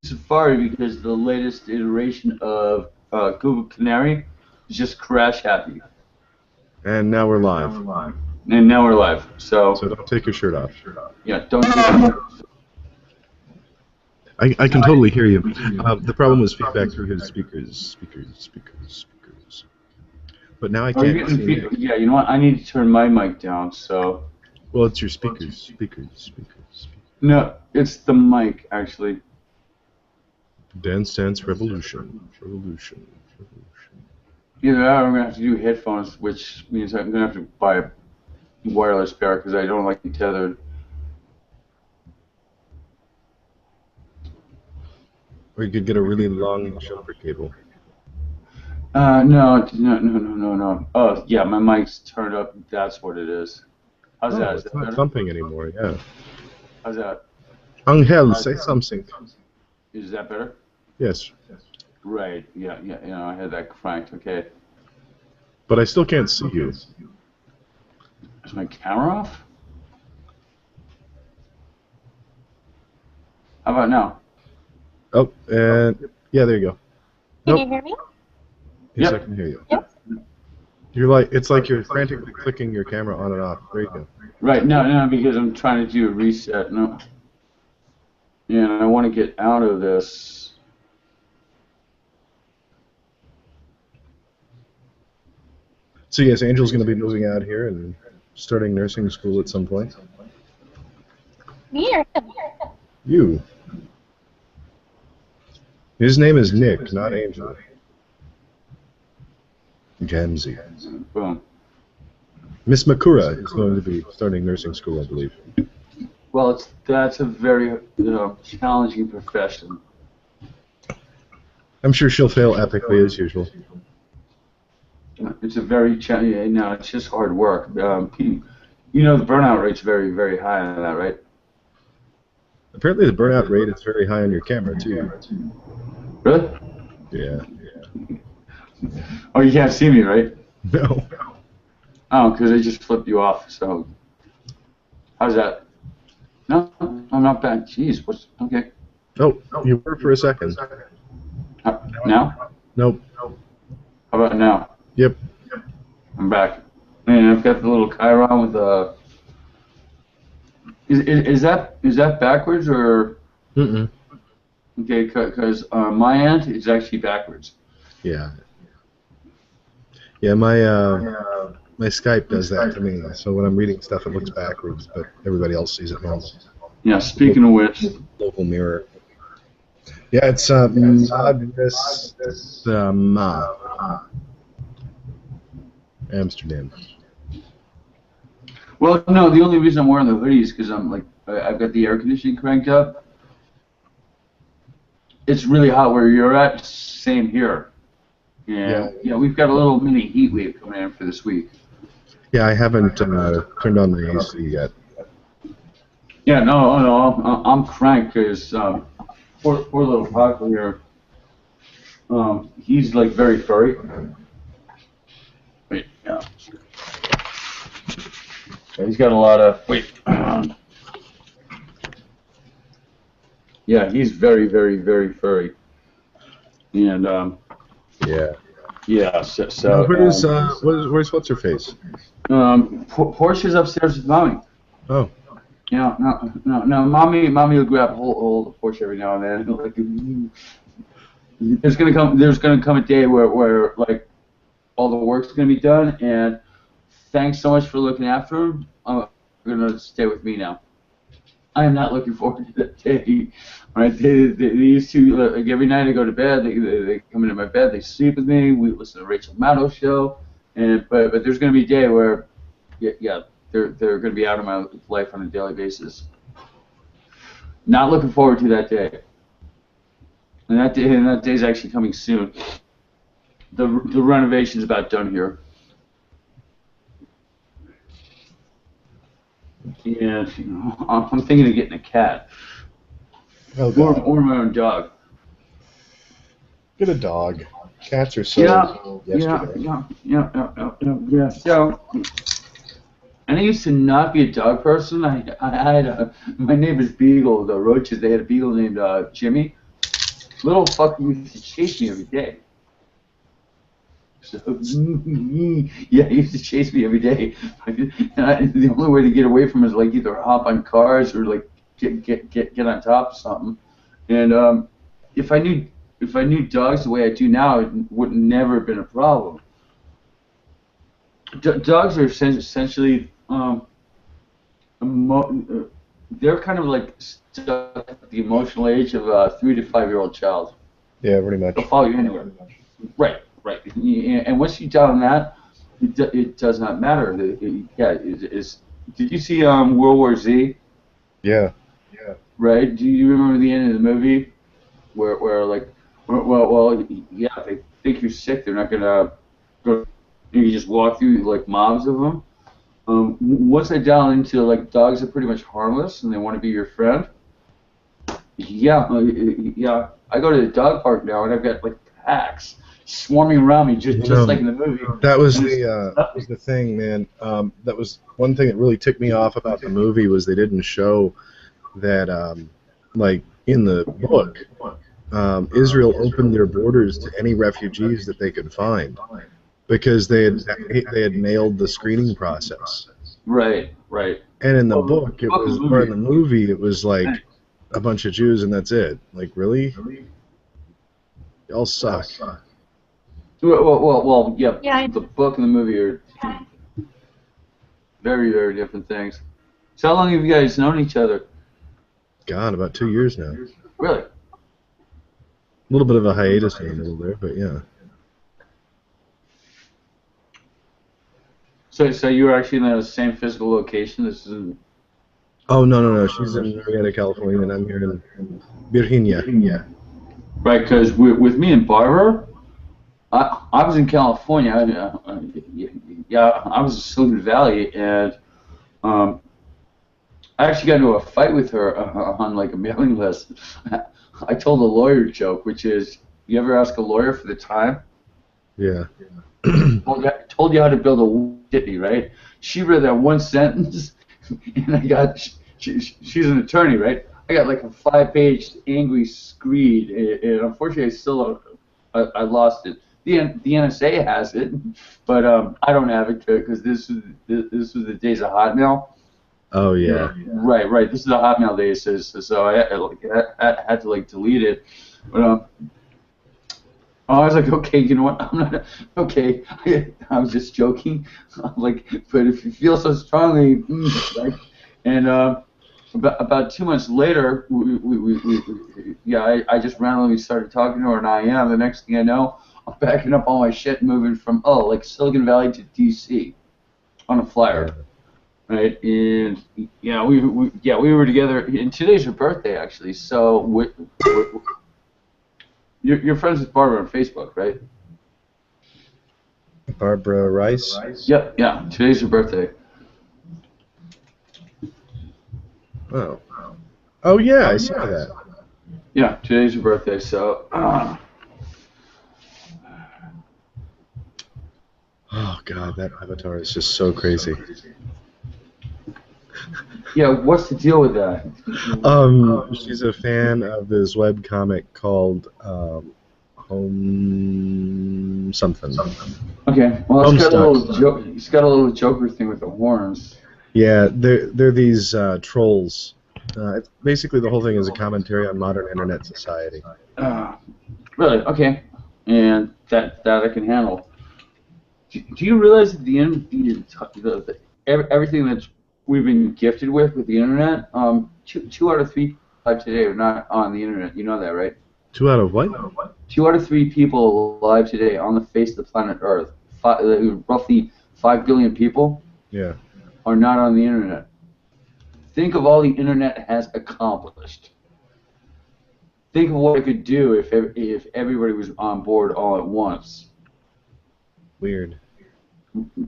Safari because the latest iteration of Google Canary is just crash happy. And now we're live. And now we're live. So don't take your shirt off. Yeah, don't take your shirt off. I can totally hear you. The problem was feedback through his speakers. But now I can't see. Yeah, you know what? I need to turn my mic down. So. Well, it's your speakers. No, it's the mic actually. Dance Dance Revolution. Either that or I'm going to have to do headphones, which means I'm going to have to buy a wireless pair because I don't like the tethered. Or you could get a really long jumper cable. No. Oh, yeah, my mic's turned up. That's what it is. How's that? Is It's that not better? thumping anymore, yeah. How's that? Angel, say something. Is that better? Yes. Right. Yeah. I had that cranked. Okay. But I still can't see you. Is my camera off? How about now? Oh, and yeah, there you go. Can you hear me? Yes, Yep. I can hear you. Yep. It's like you're frantically clicking your camera on and off. There you go. Right. No, because I'm trying to do a reset. No. Yeah, and I want to get out of this. So yes, Angel's going to be moving out here and starting nursing school at some point. Me or him? You. His name is Nick, not Angel. Jamsey. Boom. Miss Makura is going to be starting nursing school, I believe. Well, that's a very challenging profession. I'm sure she'll fail epically as usual. It's a very challenging. No, it's just hard work. The burnout rate's very, very high on that, right? Apparently the burnout rate is very high on your camera, too. Really? Yeah. Oh, you can't see me, right? No. Oh, because they just flipped you off. So, how's that? No, I'm not bad. Jeez, okay? Oh, you were for a second. Now? Nope. How about now? Yep. I'm back. And I've got the little Chiron with the. Is that backwards or? Mm-mm. Okay, because my end is actually backwards. Yeah. Yeah, my Skype does that to me. So when I'm reading stuff, it looks backwards, but everybody else sees it normal. Yeah. Speaking of which. Local mirror. Yeah, it's Amsterdam. Well, no, the only reason I'm wearing the hoodie is because I've got the air conditioning cranked up. It's really hot where you're at. Same here. Yeah, we've got a little mini heat wave coming in for this week. Yeah, I haven't turned on the AC yet. Yeah, no, I'm cranked because poor little Paco here. He's like very furry. Wait, yeah. He's got a lot of yeah, he's very, very, very furry. And Yeah. yeah, so Where's what's her face? Portia's upstairs with mommy. Oh. Yeah, no. Mommy will grab hold of Portia every now and then. Like, there's gonna come a day where like all the work's gonna be done, and thanks so much for looking after him. I'm gonna stay with me now. I am not looking forward to that day. Right? They used to like every night I go to bed. They come into my bed. They sleep with me. We listen to Rachel Maddow show, but there's gonna be a day where yeah. They're going to be out of my life on a daily basis. Not looking forward to that day. And that day's actually coming soon. The renovation's about done here. And I'm thinking of getting a cat. Oh, or my own dog. Get a dog. Cats are so yesterday. Yeah. So. And I used to not be a dog person. I had my neighbor's beagle, the roaches. They had a beagle named Jimmy, little fucker used to chase me every day. So, yeah, he used to chase me every day. And the only way to get away from him is like either hop on cars or like get on top of something. And if I knew dogs the way I do now, it would never have been a problem. Dogs are essentially they're kind of like stuck at the emotional age of a 3 to 5 year old child. Yeah, pretty much. They'll follow you anywhere. Right, right. And once you down that, it does not matter. Did you see World War Z? Yeah. Right. Do you remember the end of the movie where like, yeah, they think you're sick. They're not gonna go. You just walk through like mobs of them. Once I dial into like dogs are pretty much harmless and they want to be your friend. Yeah, yeah. I go to the dog park now and I've got like packs swarming around me, just like in the movie. That was the thing, man. That was one thing that really ticked me off about the movie was they didn't show that, like in the book, Israel opened their borders to any refugees that they could find because they had nailed the screening process. Right, right. And in the book, it was, or in the movie, it was like a bunch of Jews and that's it. Like, really? Y'all suck. Well, yeah. Yeah. The book and the movie are very, very different things. So how long have you guys known each other? God, about 2 years now. Really? A little bit of a hiatus in the middle there, but yeah. So you were actually in the same physical location? This is. Oh, no. She's in Marietta, California, and I'm here in Virginia. Right, because with me and Barbara, I was in California. I was in Silicon Valley, and I actually got into a fight with her on like a mailing list. I told a lawyer joke, which is, you ever ask a lawyer for the time? Yeah. Told you how to build a jitney, right? She read that one sentence, and I got. She's an attorney, right? I got like a 5-page angry screed, and unfortunately, I lost it. The NSA has it, but I don't have it because this was the days of Hotmail. Oh yeah. Right. This is the Hotmail days, so I had to like delete it. But I was like, okay, you know what? I'm not okay. I was just joking. Like, but if you feel so strongly, right? And about 2 months later, I just randomly started talking to her, and I am. The next thing I know, I'm packing up all my shit, moving from like Silicon Valley to DC on a flyer, right? And yeah, we were together. And today's her birthday, actually. So you're friends with Barbara on Facebook, right? Barbara Rice? Yep. Yeah. Today's her birthday. Oh. Oh yeah, I saw that. Yeah, today's her birthday, so. Oh god, that avatar is just so crazy. Yeah, what's the deal with that? She's a fan of this webcomic called Home something. Okay, well, it's got a little Joker thing with the horns. Yeah, they're these trolls. Basically, the whole thing is a commentary on modern internet society. Really? Okay, and that I can handle. Do you realize at the end, everything that we've been gifted with the internet, 2 out of 3 alive today are not on the internet. You know that, right? 2 out of what? 2 out of 3 people alive today on the face of the planet Earth, roughly 5 billion people, yeah, are not on the internet. Think of all the internet has accomplished. Think of what it could do if everybody was on board all at once. Weird.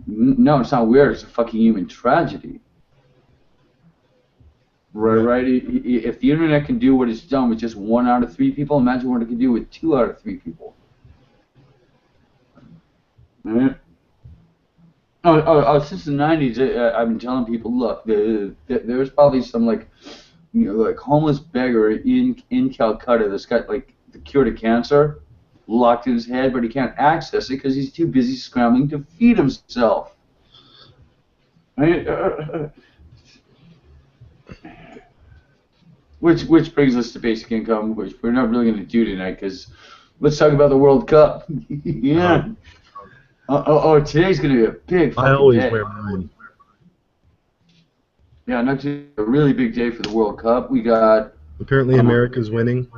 No, it's not weird. It's a fucking human tragedy. Right? If the internet can do what it's done with just 1 out of 3 people, imagine what it can do with 2 out of 3 people. Right? Since the 90s, I've been telling people, look, there's probably some like homeless beggar in Calcutta that's got like the cure to cancer locked in his head, but he can't access it because he's too busy scrambling to feed himself. Right? Which brings us to basic income, which we're not really going to do tonight because let's talk about the World Cup. Yeah. Today's going to be a big fucking I always day. wear mine. Yeah, next is a really big day for the World Cup. We got. Apparently, America's winning.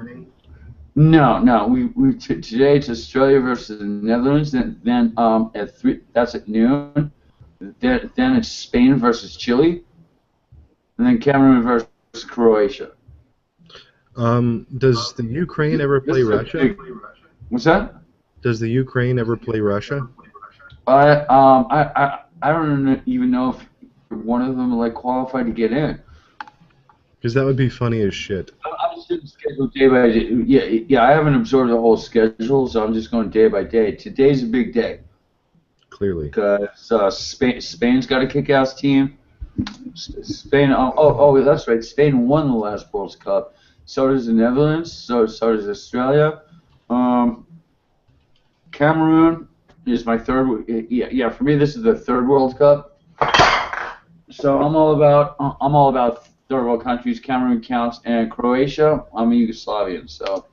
No. Today it's Australia versus the Netherlands. Then at 3, that's at noon. Then it's Spain versus Chile, and then Cameroon versus Croatia. Does the Ukraine ever play Russia? What's that? Does the Ukraine ever play Russia? I don't even know if one of them like qualified to get in. Because that would be funny as shit. I'm just doing the schedule day by day. Yeah. I haven't absorbed the whole schedule, so I'm just going day by day. Today's a big day. Clearly. Because Spain's got a kick-ass team. Spain. Oh, that's right. Spain won the last World Cup. So does the Netherlands. So does Australia. Cameroon is my third. Yeah. For me, this is the third World Cup. So I'm all about third world countries. Cameroon counts, and Croatia. I'm a Yugoslavian, so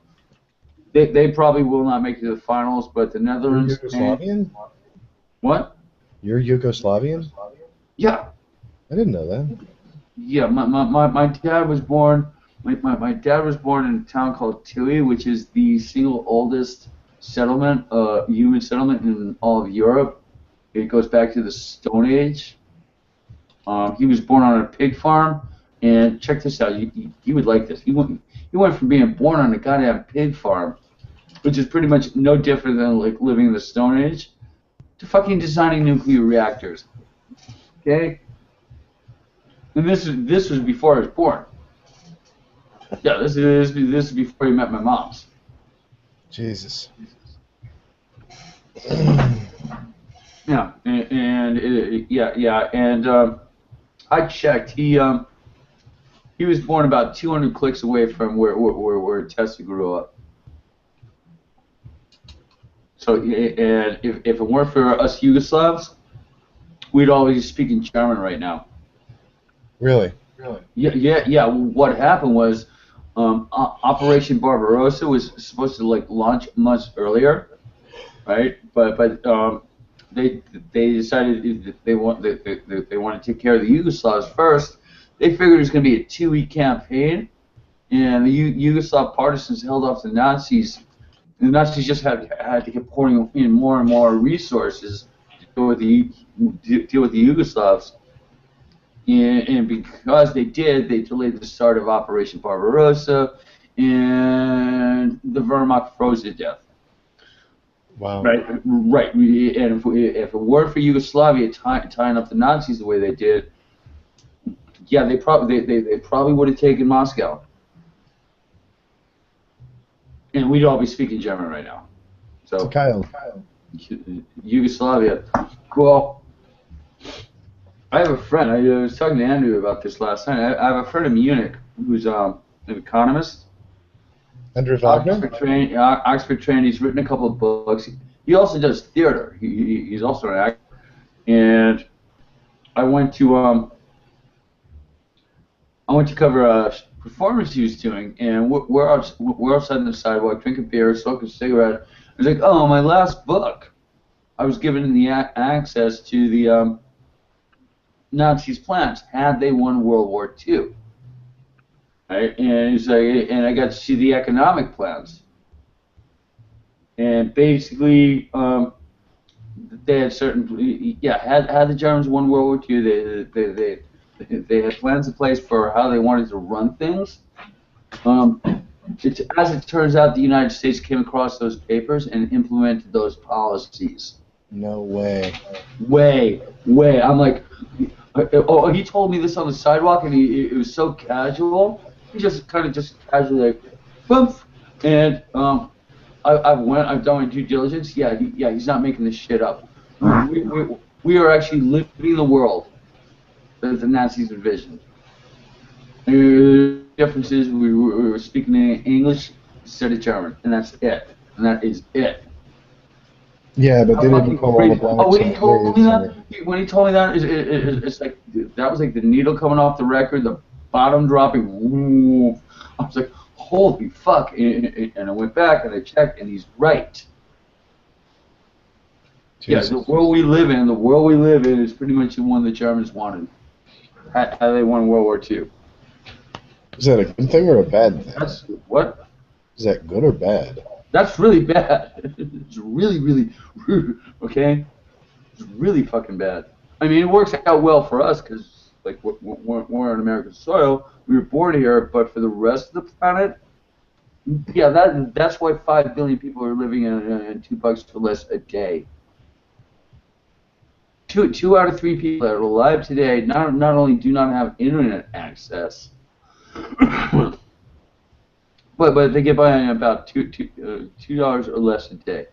they probably will not make it to the finals. But the Netherlands. You're Yugoslavian? What? You're Yugoslavian? Yeah. I didn't know that. Yeah. My dad was born. My dad was born in a town called Tilly, which is the single oldest settlement, human settlement in all of Europe. It goes back to the Stone Age. He was born on a pig farm, and check this out. You would like this. He went from being born on a goddamn pig farm, which is pretty much no different than like living in the Stone Age, to fucking designing nuclear reactors. Okay. And this was before I was born. Yeah, this is before he met my mom's. Jesus. Yeah, and I checked. He was born about 200 clicks away from where Tessa grew up. So, and if it weren't for us Yugoslavs, we'd all be speaking German right now. Really? Yeah. What happened was, Operation Barbarossa was supposed to like launch months earlier, right? But they decided they want to take care of the Yugoslavs first. They figured it was going to be a 2-week campaign, and the Yugoslav partisans held off the Nazis. The Nazis just had to keep pouring in more and more resources to deal with the Yugoslavs. And because they did, they delayed the start of Operation Barbarossa, and the Wehrmacht froze to death. Wow. Right. And if it weren't for Yugoslavia tying up the Nazis the way they did, yeah, they probably would have taken Moscow, and we'd all be speaking German right now. So Kyle. Yugoslavia. Well, I have a friend. I was talking to Andrew about this last night. I have a friend in Munich who's an economist. Andrew Wagner? Oxford trained. He's written a couple of books. He also does theater. He's also an actor. And I went to cover a performance he was doing, and we're outside on the sidewalk drinking beer, smoking a cigarette. I was like, oh, my last book. I was given the access to the Nazis' plans had they won World War II. Right? And he's like, and I got to see the economic plans. And basically, they had certain, had the Germans won World War II, they had plans in place for how they wanted to run things. As it turns out, the United States came across those papers and implemented those policies. No way. Way. I'm like, he told me this on the sidewalk, and it was so casual. He just casually like, boom, and I've done my due diligence. Yeah, he's not making this shit up. We are actually living the world that the Nazis envisioned. The difference is we were speaking in English, studied German, and that's it. And that is it. Yeah, but they How didn't fucking call all the crazy. Oh, blacks when he and told me slaves. that, when he told me that, it's like that was like the needle coming off the record, the bottom dropping. Woo. I was like, holy fuck! And I went back and I checked, and he's right. Yeah, Jesus. the world we live in is pretty much the one the Germans wanted. How they won World War II. Is that a good thing or a bad thing? That's what? Is that good or bad? That's really bad. It's really, really, okay? It's really fucking bad. I mean, it works out well for us because, like, we're on American soil. We were born here, but for the rest of the planet, yeah, that's why 5 billion people are living in $2 or less a day. Two out of 3 people that are alive today not only do not have internet access, but they get by on about $2 or less a day.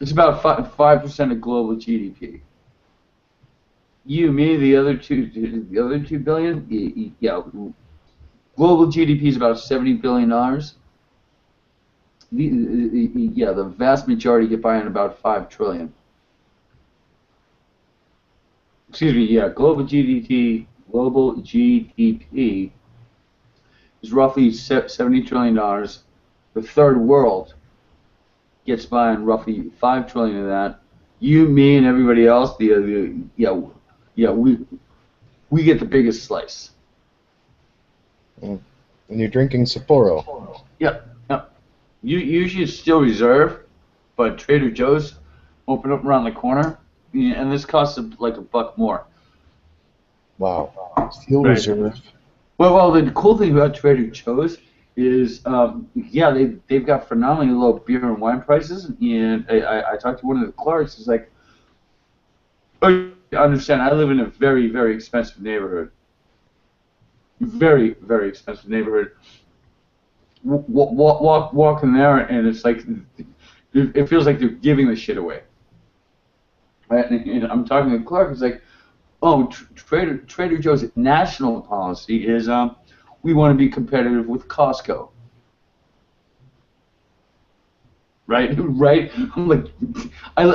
It's about 5% of global GDP. You, me, the other 2 billion. Yeah, global GDP is about $70 billion. Yeah, the vast majority get by on about 5 trillion. Excuse me. Yeah, global GDP is roughly $70 trillion. The third world gets by on roughly 5 trillion of that. You, me, and everybody else, we get the biggest slice. And you're drinking Sapporo. Yep. You should still reserve, but Trader Joe's open up around the corner, and this costs like $1 more. Wow. Steel Right. Reserve. Well, the cool thing about Trader Joe's is, yeah, they've got phenomenally low beer and wine prices, and I talked to one of the clerks. He's like, oh, I understand. I live in a very, very expensive neighborhood. Very, very expensive neighborhood. Walking there, and it's like it feels like they're giving the shit away. Right? And I'm talking to the clerk. It's like, oh, Trader Joe's national policy is we want to be competitive with Costco. Right, right. I'm like, I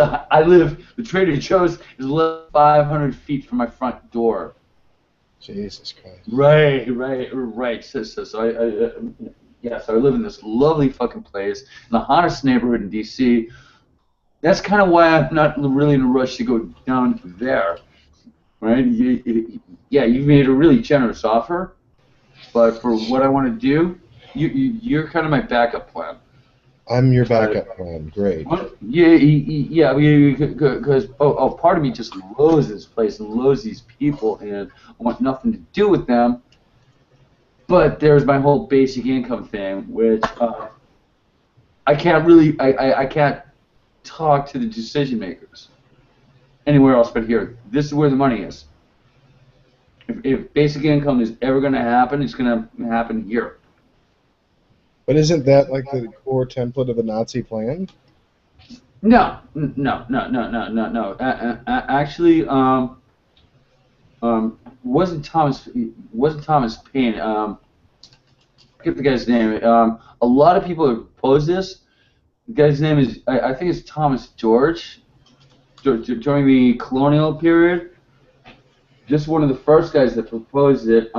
live. The Trader Joe's is 500 feet from my front door. Jesus Christ. Right. So I live in this lovely fucking place in the hottest neighborhood in D.C. That's kind of why I'm not really in a rush to go down to there, right? Yeah, you've made a really generous offer, but for what I want to do, you're kind of my backup plan. I'm your backup plan. Great. Yeah, because part of me just loathes this place and loathes these people, and I want nothing to do with them. But there's my whole basic income thing, which I can't really, I can't talk to the decision makers anywhere else but here. This is where the money is. If basic income is ever going to happen, it's going to happen here. But isn't that like the core template of the Nazi plan? No. Actually, wasn't Thomas Paine. I forget the guy's name. A lot of people oppose this. The guy's name is, I think it's Thomas George. During the colonial period, just one of the first guys that proposed it.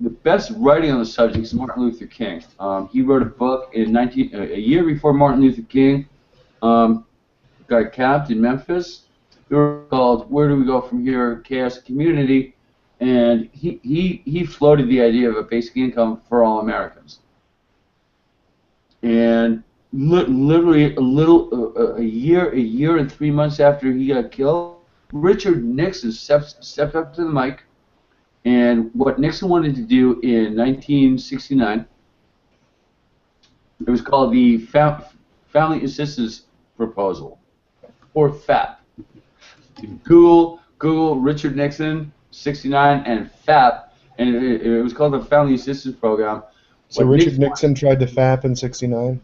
The best writing on the subject is Martin Luther King. He wrote a book in a year before Martin Luther King got capped in Memphis. It was called "Where Do We Go From Here? Chaos and Community," and he floated the idea of a basic income for all Americans. And literally a year and 3 months after he got killed, Richard Nixon stepped up to the mic. And what Nixon wanted to do in 1969, it was called the Family Assistance Proposal, or FAP. Google Richard Nixon 69 and FAP, and it was called the Family Assistance Program. So Richard Nixon tried to FAP in '69?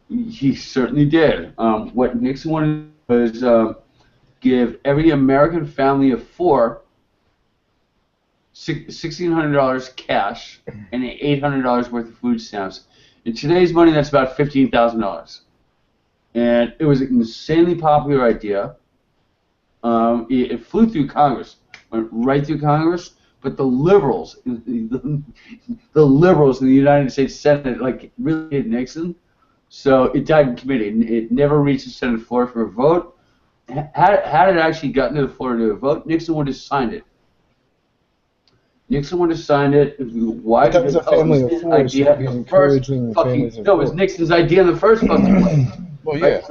He certainly did. What Nixon wanted was give every American family of 4 $1,600 cash and $800 worth of food stamps. In today's money, that's about $15,000. And it was an insanely popular idea. It flew through Congress, went right through Congress. But the liberals, the liberals in the United States Senate, like really hit Nixon. So it died in committee. It never reached the Senate floor for a vote. Had it actually gotten to the floor to a vote, Nixon would have signed it. Nixon would have signed it. Why? But that was a family of four, so it'd be encouraging families of no, it four. was Nixon's idea in the first fucking place. Well, yeah.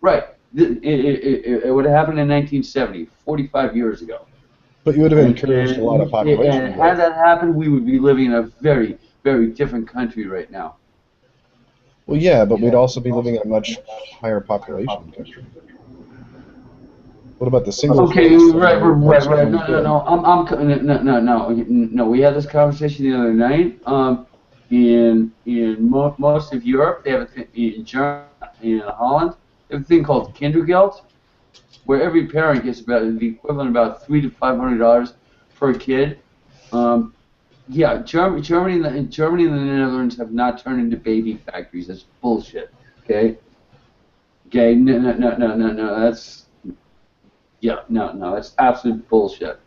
Right? It would have happened in 1970, 45 years ago. But you would have encouraged a lot of population. And had that happened, we would be living in a very, very different country right now. Well, yeah, but we'd also be living in a much higher population country. What about the single? Okay, right. No. We had this conversation the other night. In most of Europe, they have a thing, in Germany, in Holland, they have a thing called Kindergeld, where every parent gets about the equivalent of about $300 to $500 per kid. Yeah, Germany and the Netherlands have not turned into baby factories. That's bullshit. Okay. No. That's absolute bullshit.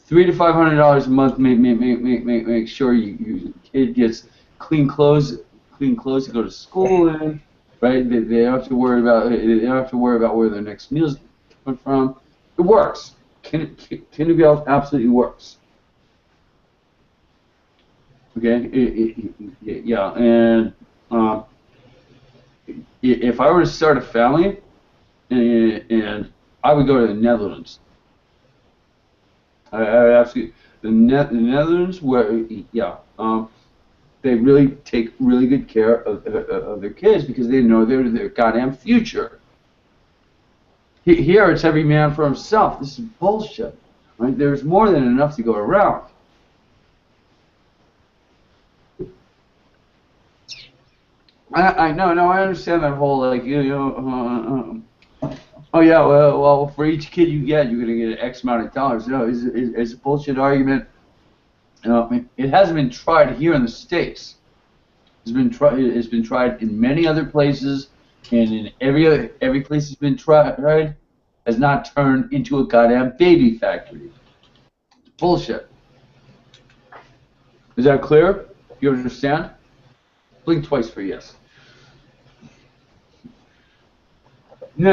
$300 to $500 a month make sure your kid gets clean clothes to go to school in. Right? They don't have to worry about where their next meal's coming from. It works. Kindergeld absolutely works. Okay. Yeah, and if I were to start a family, and I would go to the Netherlands. I absolutely the Netherlands, where they really take really good care of their kids because they know they're their goddamn future. Here, it's every man for himself. This is bullshit. Right? There's more than enough to go around. I understand that whole like oh yeah, well, for each kid you get, you're gonna get X amount of dollars. No, it's a bullshit argument. It hasn't been tried here in the States. It's been tried in many other places, and in every place it's been tried has not turned into a goddamn baby factory. It's bullshit. Is that clear? You understand? Blink twice for yes. No,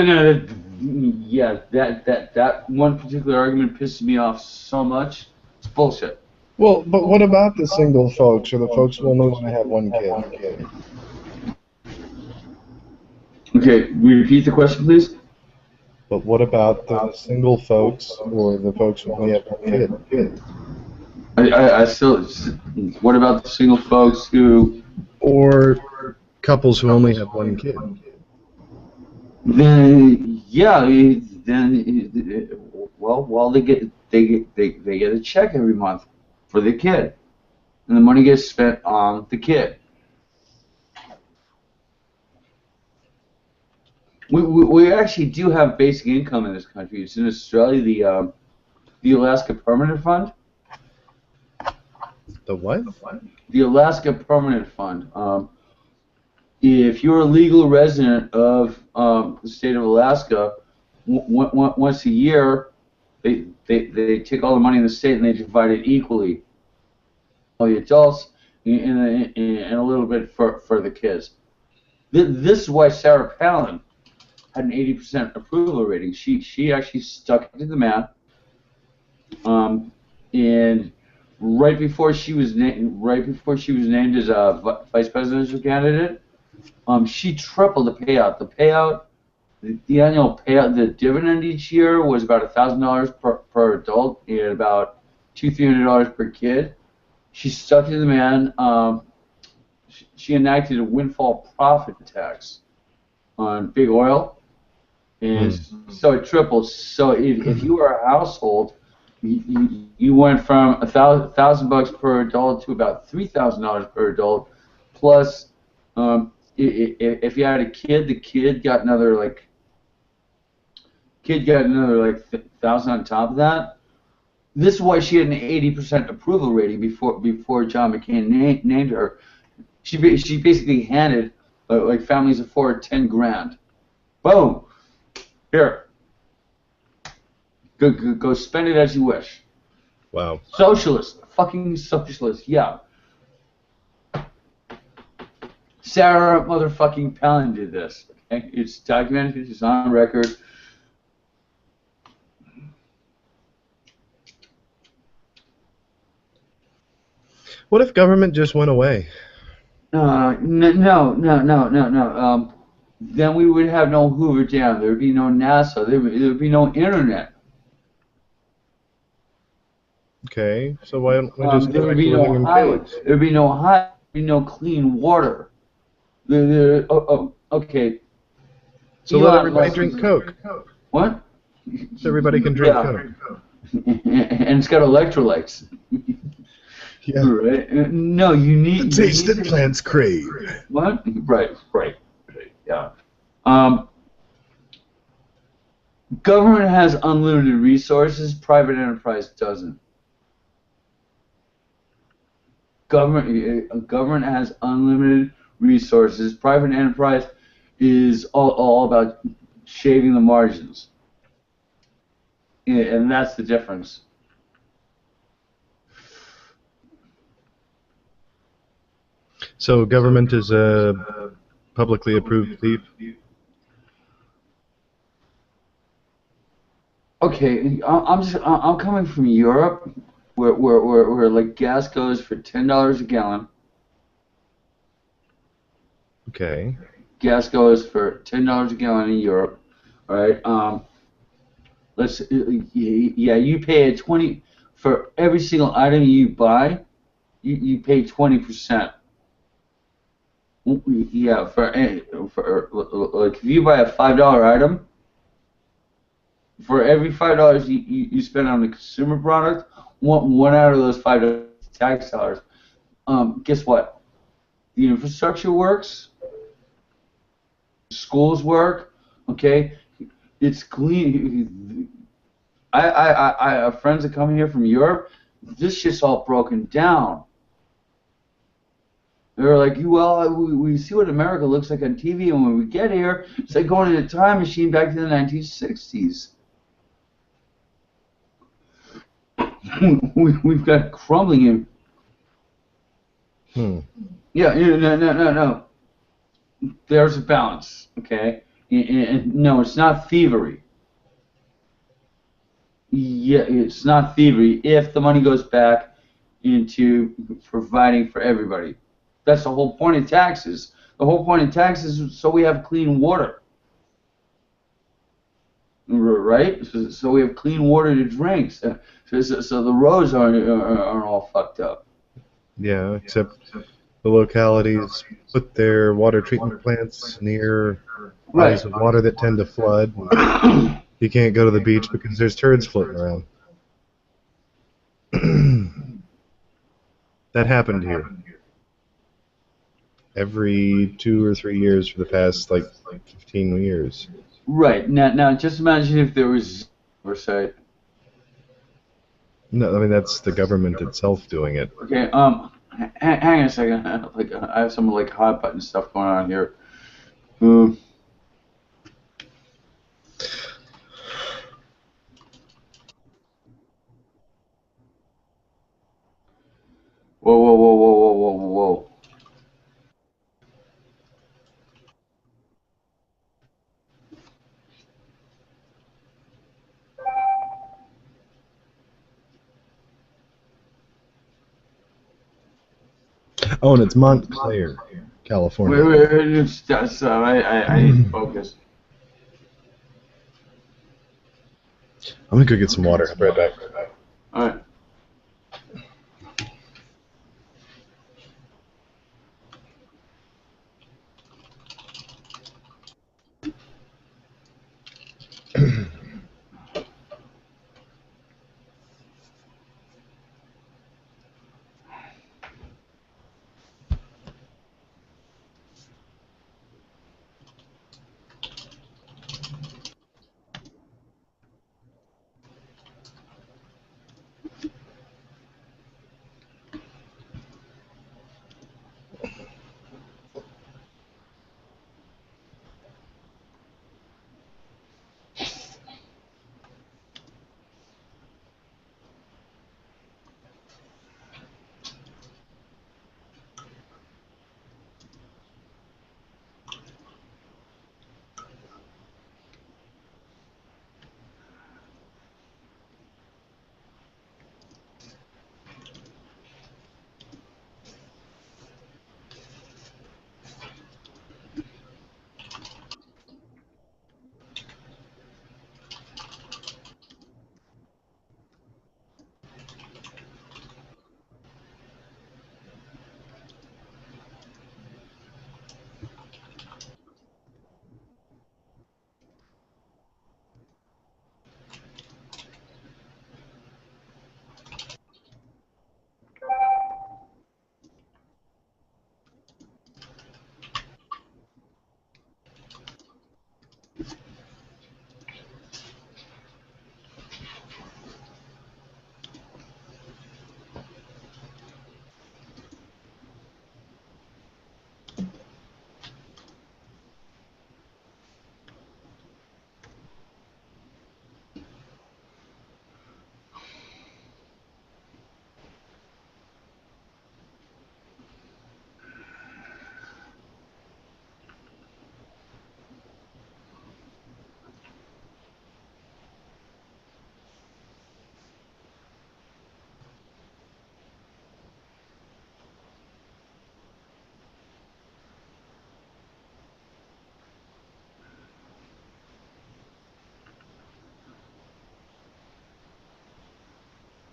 yeah, that one particular argument pisses me off so much. It's bullshit. Well, but what about the single folks, or the folks who only want to have one kid? Okay, repeat the question, please. But what about the single folks, or the folks who only have one kid? I still. What about the single folks who? Or couples who only have one kid? Then they get a check every month for the kid, and the money gets spent on the kid. We actually do have basic income in this country. It's in Australia, the Alaska Permanent Fund. The what? The Alaska Permanent Fund. If you're a legal resident of the state of Alaska, once a year, they take all the money in the state and they divide it equally, all the adults and a little bit for the kids. This is why Sarah Palin had an 80% approval rating. She actually stuck it to the man, and right before she was named as a vice presidential candidate, she tripled the payout. The annual payout, the dividend each year was about $1,000 per adult and about $200-300 per kid. She stuck to the man. She enacted a windfall profit tax on big oil, and so it tripled. So if you were a household, you went from $1,000 per adult to about $3,000 per adult, plus if you had a kid, the kid got another like $1,000 on top of that. This is why she had an 80% approval rating before John McCain named her. She basically handed like families of four 10 grand. Boom, here, go spend it as you wish. Wow. Socialist, fucking socialist, yeah. Sarah motherfucking Palin did this. Okay? It's documented. It's on record. What if government just went away? No. Then we would have no Hoover Dam. There would be no NASA. There would be no internet. Okay, so why don't we just There go would back to be no living in highway. caves? There would be no high. Be no clean water. Okay. So let Elon everybody Musk. drink Coke. What? So everybody can drink Yeah. Coke. And it's got electrolytes. Yeah. Right? No, you need. The taste that plants crave. What? Right. Yeah. Government has unlimited resources. Private enterprise doesn't. Government has unlimited resources. Private enterprise is all about shaving the margins, and that's the difference. So government is a publicly approved thief? Okay, I'm coming from Europe, where like gas goes for $10 a gallon. Okay. Gas goes for $10 a gallon in Europe. All right. You pay 20 for every single item you buy. You pay 20%. Yeah, for like if you buy a $5 item, for every $5 you spend on a consumer product, one out of those $5 tax dollars. Guess what? The infrastructure works. Schools work. Okay, it's clean. I have friends that come here from Europe. This shit's all broken down. They're like, well, we see what America looks like on TV, and when we get here, it's like going in a time machine back to the 1960s. We've got crumbling in. Yeah, no. There's a balance, okay? And no, it's not thievery. Yeah, it's not thievery if the money goes back into providing for everybody. That's the whole point of taxes. The whole point of taxes is so we have clean water. Right? So we have clean water to drink. So the roads aren't all fucked up. Yeah, except the localities put their water treatment plants near bodies of water that tend to flood. You can't go to the beach because there's turds floating around. That happened here. Every 2 or 3 years for the past, 15 years. Right. Now just imagine if there was oversight. No, I mean, that's the government itself doing it. Okay, hang on a second. Like, I have some, like, hot button stuff going on here. Whoa. Oh, and it's Montclair, California. Wait, I need to focus. I'm gonna go get some water. I'll be right back. All right.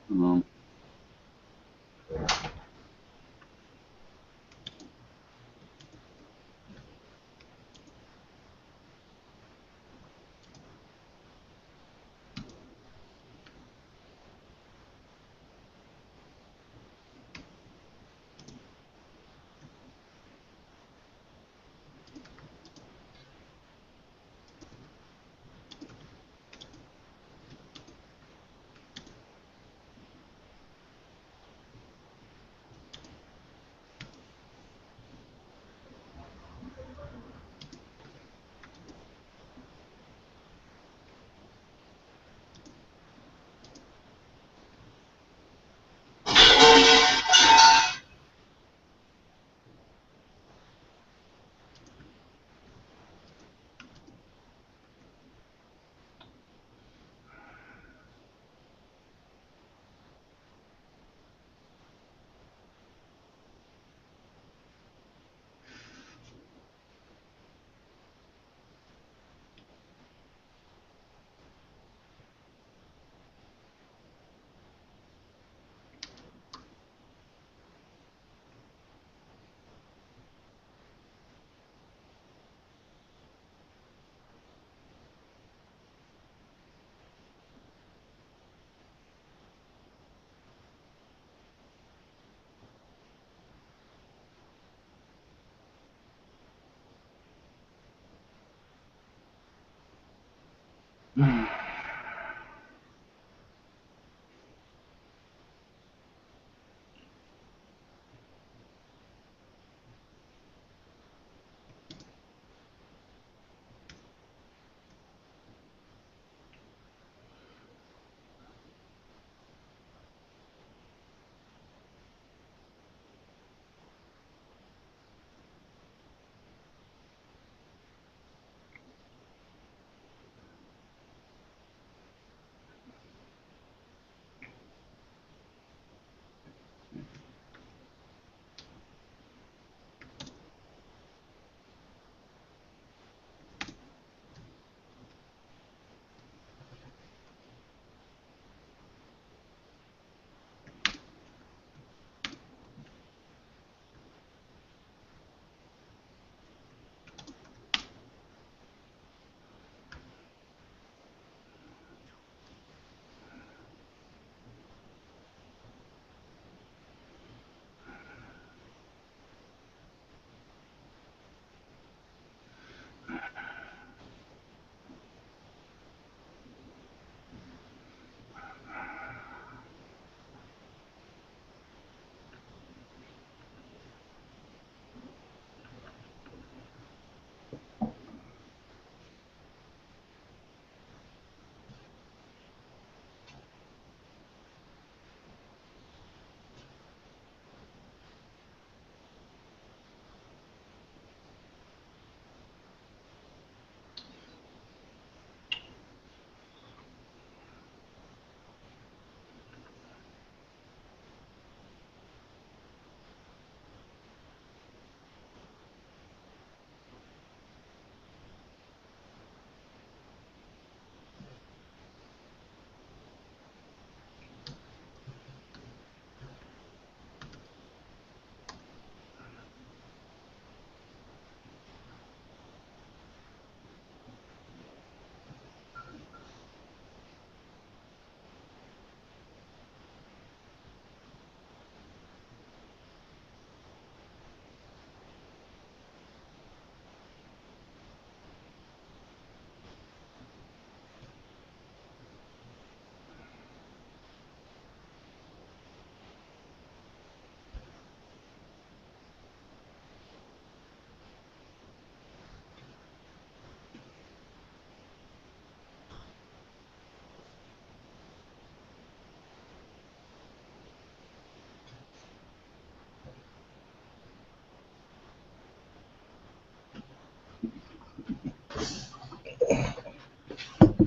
Um,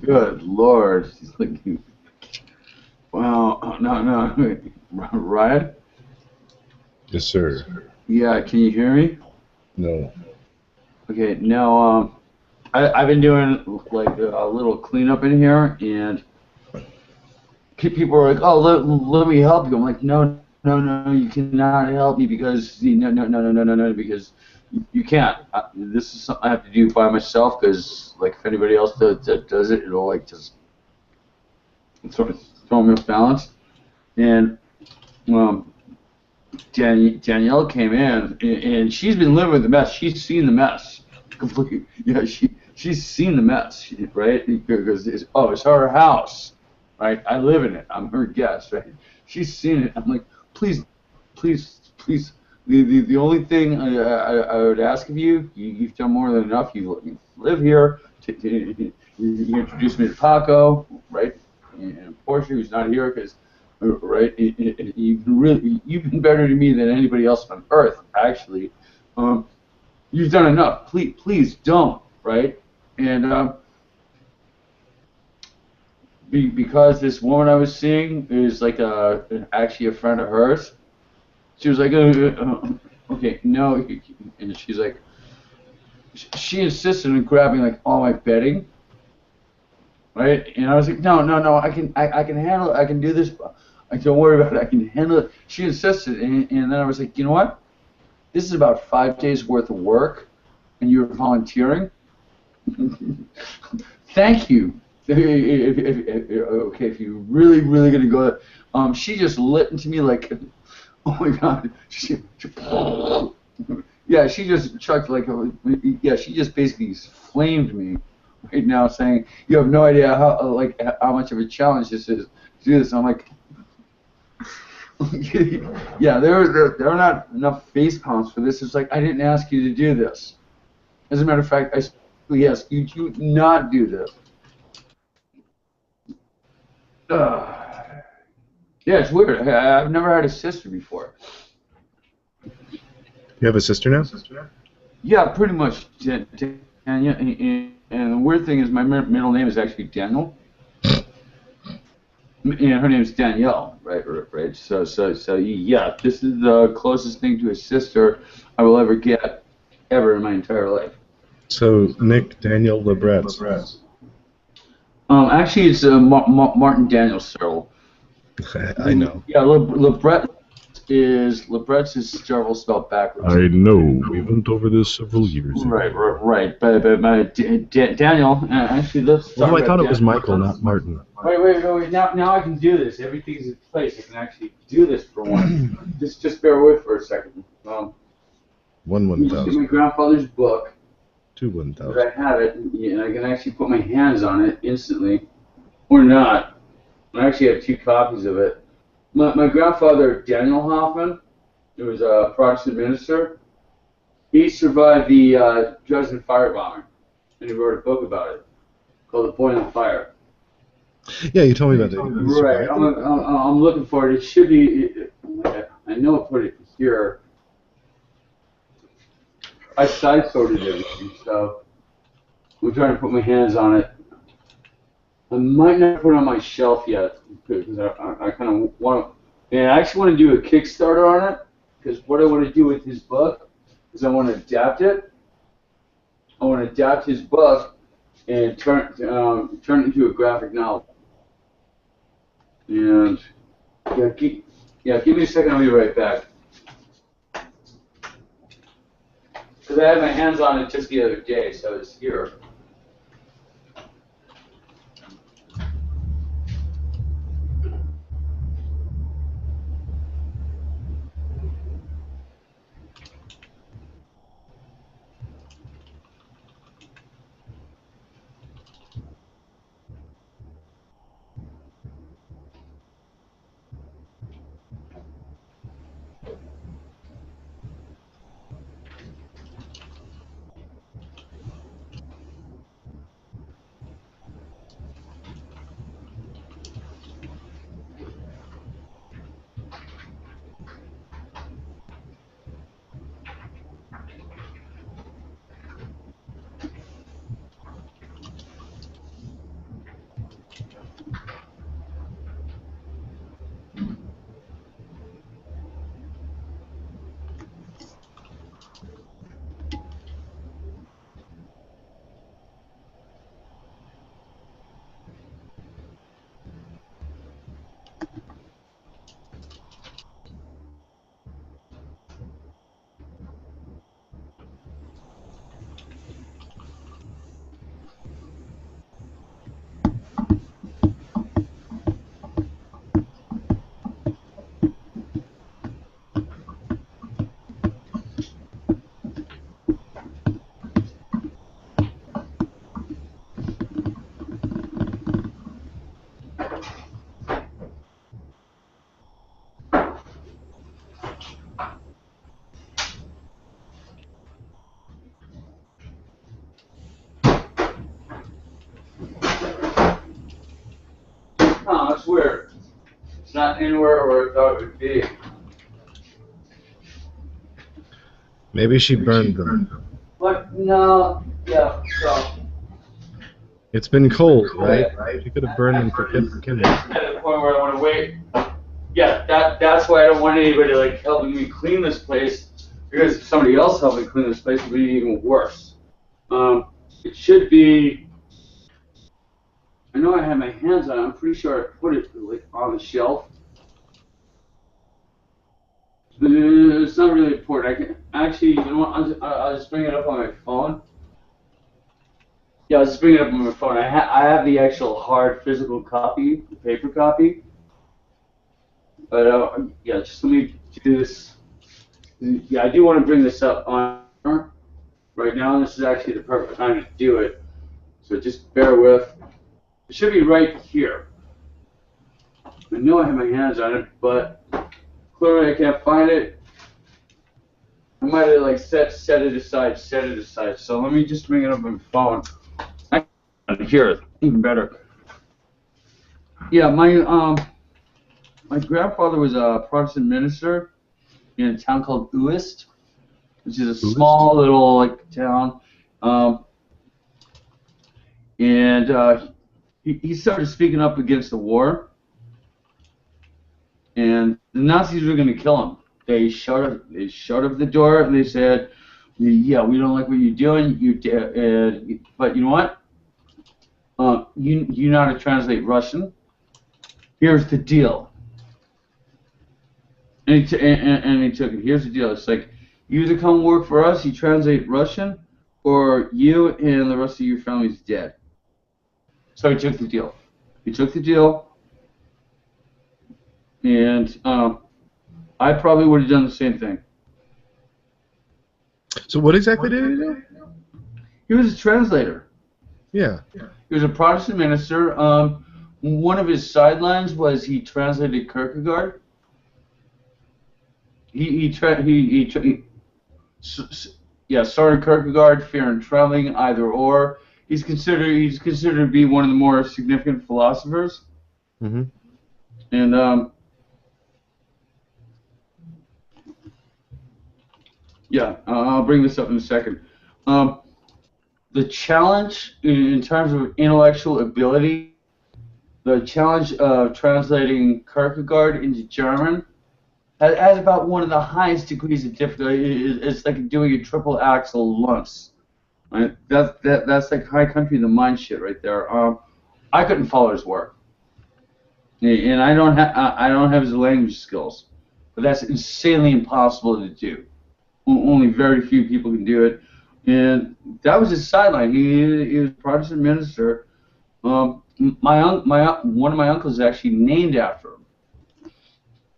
good Lord. She's like, wow. No, no. Ryan? Yes, sir. Yeah, can you hear me? No. Okay, now, I've been doing like a little cleanup in here, and people are like, oh, let me help you. I'm like, no, you cannot help me because no, because you can't. This is something I have to do by myself because like if anybody else does it, it'll like just sort of throw me off balance. And um, Danielle came in, and she's been living with the mess. She's seen the mess completely. Yeah, she's seen the mess, right? Because it's her house, right? I live in it. I'm her guest, right? She's seen it. I'm like, please. The only thing I would ask of you, you've done more than enough. You live here. You introduce me to Paco, right? And Portia, who's not here because right? You've been better to me than anybody else on earth, actually. You've done enough. Please don't, right? And because this woman I was seeing is like actually a friend of hers. She was like, okay, no, and she's like, she insisted on grabbing like all my bedding, right? And I was like, no, I can handle it. I can do this. Don't worry about it. I can handle it. She insisted, and then I was like, you know what? This is about 5 days worth of work, and you're volunteering. Thank you. Okay, if you're really gonna go, she just lit into me like, oh my god. Yeah, she just chucked like, yeah, she just basically flamed me right now, saying you have no idea how much of a challenge this is to do this. And I'm like, yeah, there are not enough face palms for this. It's like I didn't ask you to do this. As a matter of fact, I specifically asked you to not do this. Yeah, it's weird. I've never had a sister before. You have a sister now? Yeah, pretty much. And the weird thing is my middle name is actually Daniel. And her name is Danielle, right? So yeah, this is the closest thing to a sister I will ever get, ever in my entire life. So Nick Daniel Lebretz. Actually, it's Martin Daniel Searle. I know. Yeah, Lebretz is several spelled backwards. I know. We went over this several years ago. Right. But my Daniel, actually, let's talk Although I about thought it was Daniel. Michael, not Martin. Wait. Now I can do this. Everything's in place. I can actually do this for once. just bear with for a second. One You see 1,000. my grandfather's book. 2 But 1,000. I have it, and I can actually put my hands on it instantly, or not. I actually have 2 copies of it. My grandfather, Daniel Hoffman, who was a Protestant minister, he survived the Dresden firebombing, and he wrote a book about it called The Boiling Fire. Yeah, you told me about that. Right. I'm looking for it. It should be. I know I put it here. I side-sorted everything, so I'm trying to put my hands on it. I might not put it on my shelf yet because I kind of want to. And I actually want to do a Kickstarter on it because what I want to do with his book is I want to adapt it. I want to adapt his book and turn it into a graphic novel. And give me a second. I'll be right back. Because I had my hands on it just the other day, so it's here. not anywhere where I thought it would be. Maybe she burned them. But no, yeah, so. It's been cold, right? She could have burned them for kindling. At the point where I want to wait. Yeah, that's why I don't want anybody like helping me clean this place, because if somebody else helping clean this place would be even worse. It should be. I know I had my hands on it. I'm pretty sure I put it like on the shelf. It's not really important. I can actually, you know what? I'll just bring it up on my phone. Yeah, I'll just bring it up on my phone. I have the actual hard physical copy, the paper copy. But yeah, just let me do this. Yeah, I do want to bring this up on right now. And this is actually the perfect time to do it. So just bear with. It should be right here. I know I have my hands on it, but clearly I can't find it. I might have like set it aside. So let me just bring it up on my phone. I can hear it even better. Yeah, my grandfather was a Protestant minister in a town called Uist, which is a small little like town. And he started speaking up against the war, and the Nazis were going to kill him. They shut up the door, and they said, "Yeah, we don't like what you're doing. But you know what? You know how to translate Russian. Here's the deal." And he took it. Here's the deal. It's like, you either come work for us, you translate Russian, or you and the rest of your family's dead. So he took the deal. And I probably would have done the same thing. So what exactly did he do? He was a translator. Yeah. He was a Protestant minister. One of his sidelines was he translated Kierkegaard. Soren Kierkegaard, Fear and Trembling, either or. He's considered to be one of the more significant philosophers. Mm-hmm. And I'll bring this up in a second. The challenge in terms of intellectual ability, the challenge of translating Kierkegaard into German has about one of the highest degrees of difficulty. It's like doing a triple axel lunce. Right? That's like high country of the mind shit right there. I couldn't follow his work, and I don't have his language skills, but that's insanely impossible to do. Only very few people can do it, and that was his sideline. He was a Protestant minister. One of my uncles is actually named after him.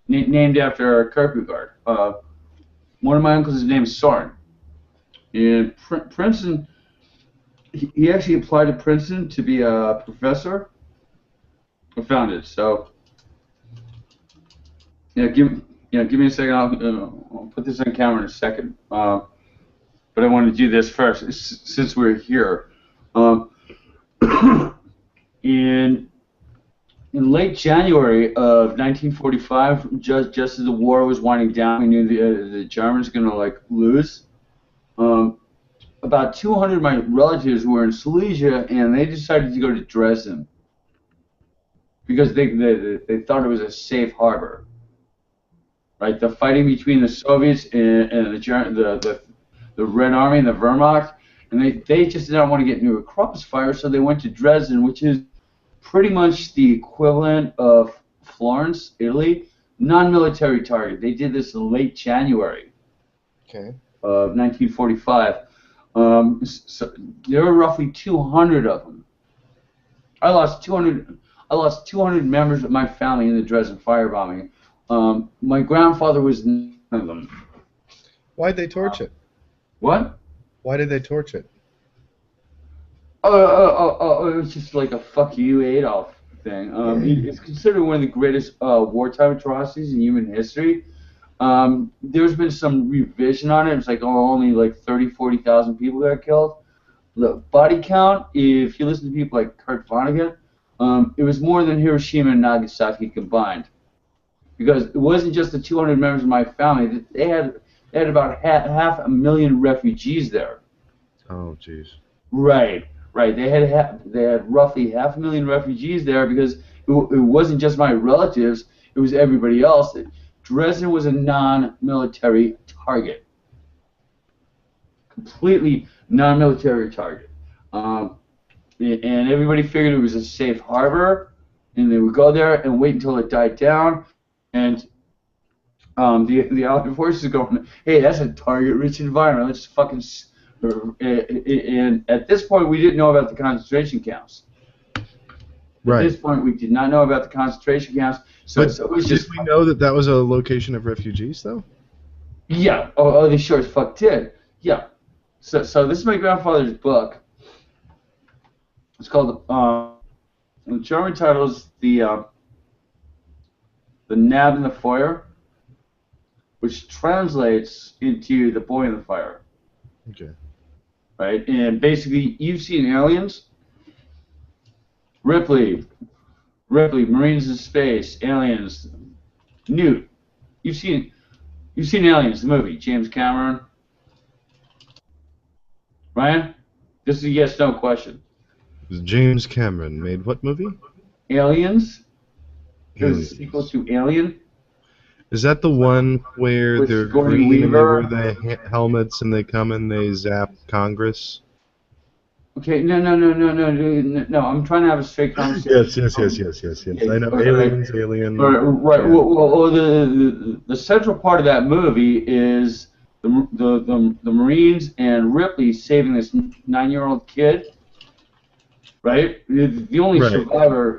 Named after Kierkegaard. One of my uncles is named Soren. And Princeton, he actually applied to Princeton to be a professor. I found it. So, give me a second. I'll put this on camera in a second. But I want to do this first since we're here. In late January of 1945, just as the war was winding down, we knew the Germans were going to like lose. About 200 of my relatives were in Silesia, and they decided to go to Dresden because they thought it was a safe harbor. Right, the fighting between the Soviets and the Red Army and the Wehrmacht, and they just did not want to get into a crossfire, so they went to Dresden, which is pretty much the equivalent of Florence, Italy, non-military target. They did this in late January of 1945. So there were roughly 200 of them. I lost 200 members of my family in the Dresden firebombing. My grandfather was none of them. Why'd they torch it? What? Why did they torch it? It was just like a fuck you, Adolf thing. It's considered one of the greatest wartime atrocities in human history. There's been some revision on it. It's like only like 40,000 people got killed. The body count, if you listen to people like Kurt Vonnegut, it was more than Hiroshima and Nagasaki combined. because it wasn't just the 200 members of my family. They had about half a million refugees there. Oh, jeez. Right, right. They had roughly half a million refugees there because it wasn't just my relatives; it was everybody else. Dresden was a non-military target, completely non-military target, and everybody figured it was a safe harbor, and they would go there and wait until it died down, and the Allied forces going, hey, that's a target-rich environment. Let's fucking. And at this point, we didn't know about the concentration camps. Right. At this point, we did not know about the concentration camps. So it was did just. we know that that was a location of refugees, though? Yeah. Oh, they sure as fuck did. Yeah. So this is my grandfather's book. It's called the German title is the Nab in the Fire, which translates into the Boy in the Fire. Okay. Right, and basically you've seen Aliens. Ripley, Marines in Space, Aliens, Newt. You've seen Aliens, the movie, James Cameron. Ryan, this is a yes/no question. James Cameron made what movie? Aliens. There's a Aliens. sequel to Alien. Is that the one where With they're Sigourney green and they Weaver? wear the helmets and they come and they zap Congress? Okay, no. I'm trying to have a straight conversation. Yes. I know. Aliens, Alien. Right. Yeah. Well, the central part of that movie is the Marines and Ripley saving this 9-year-old kid. Right. The only Right. survivor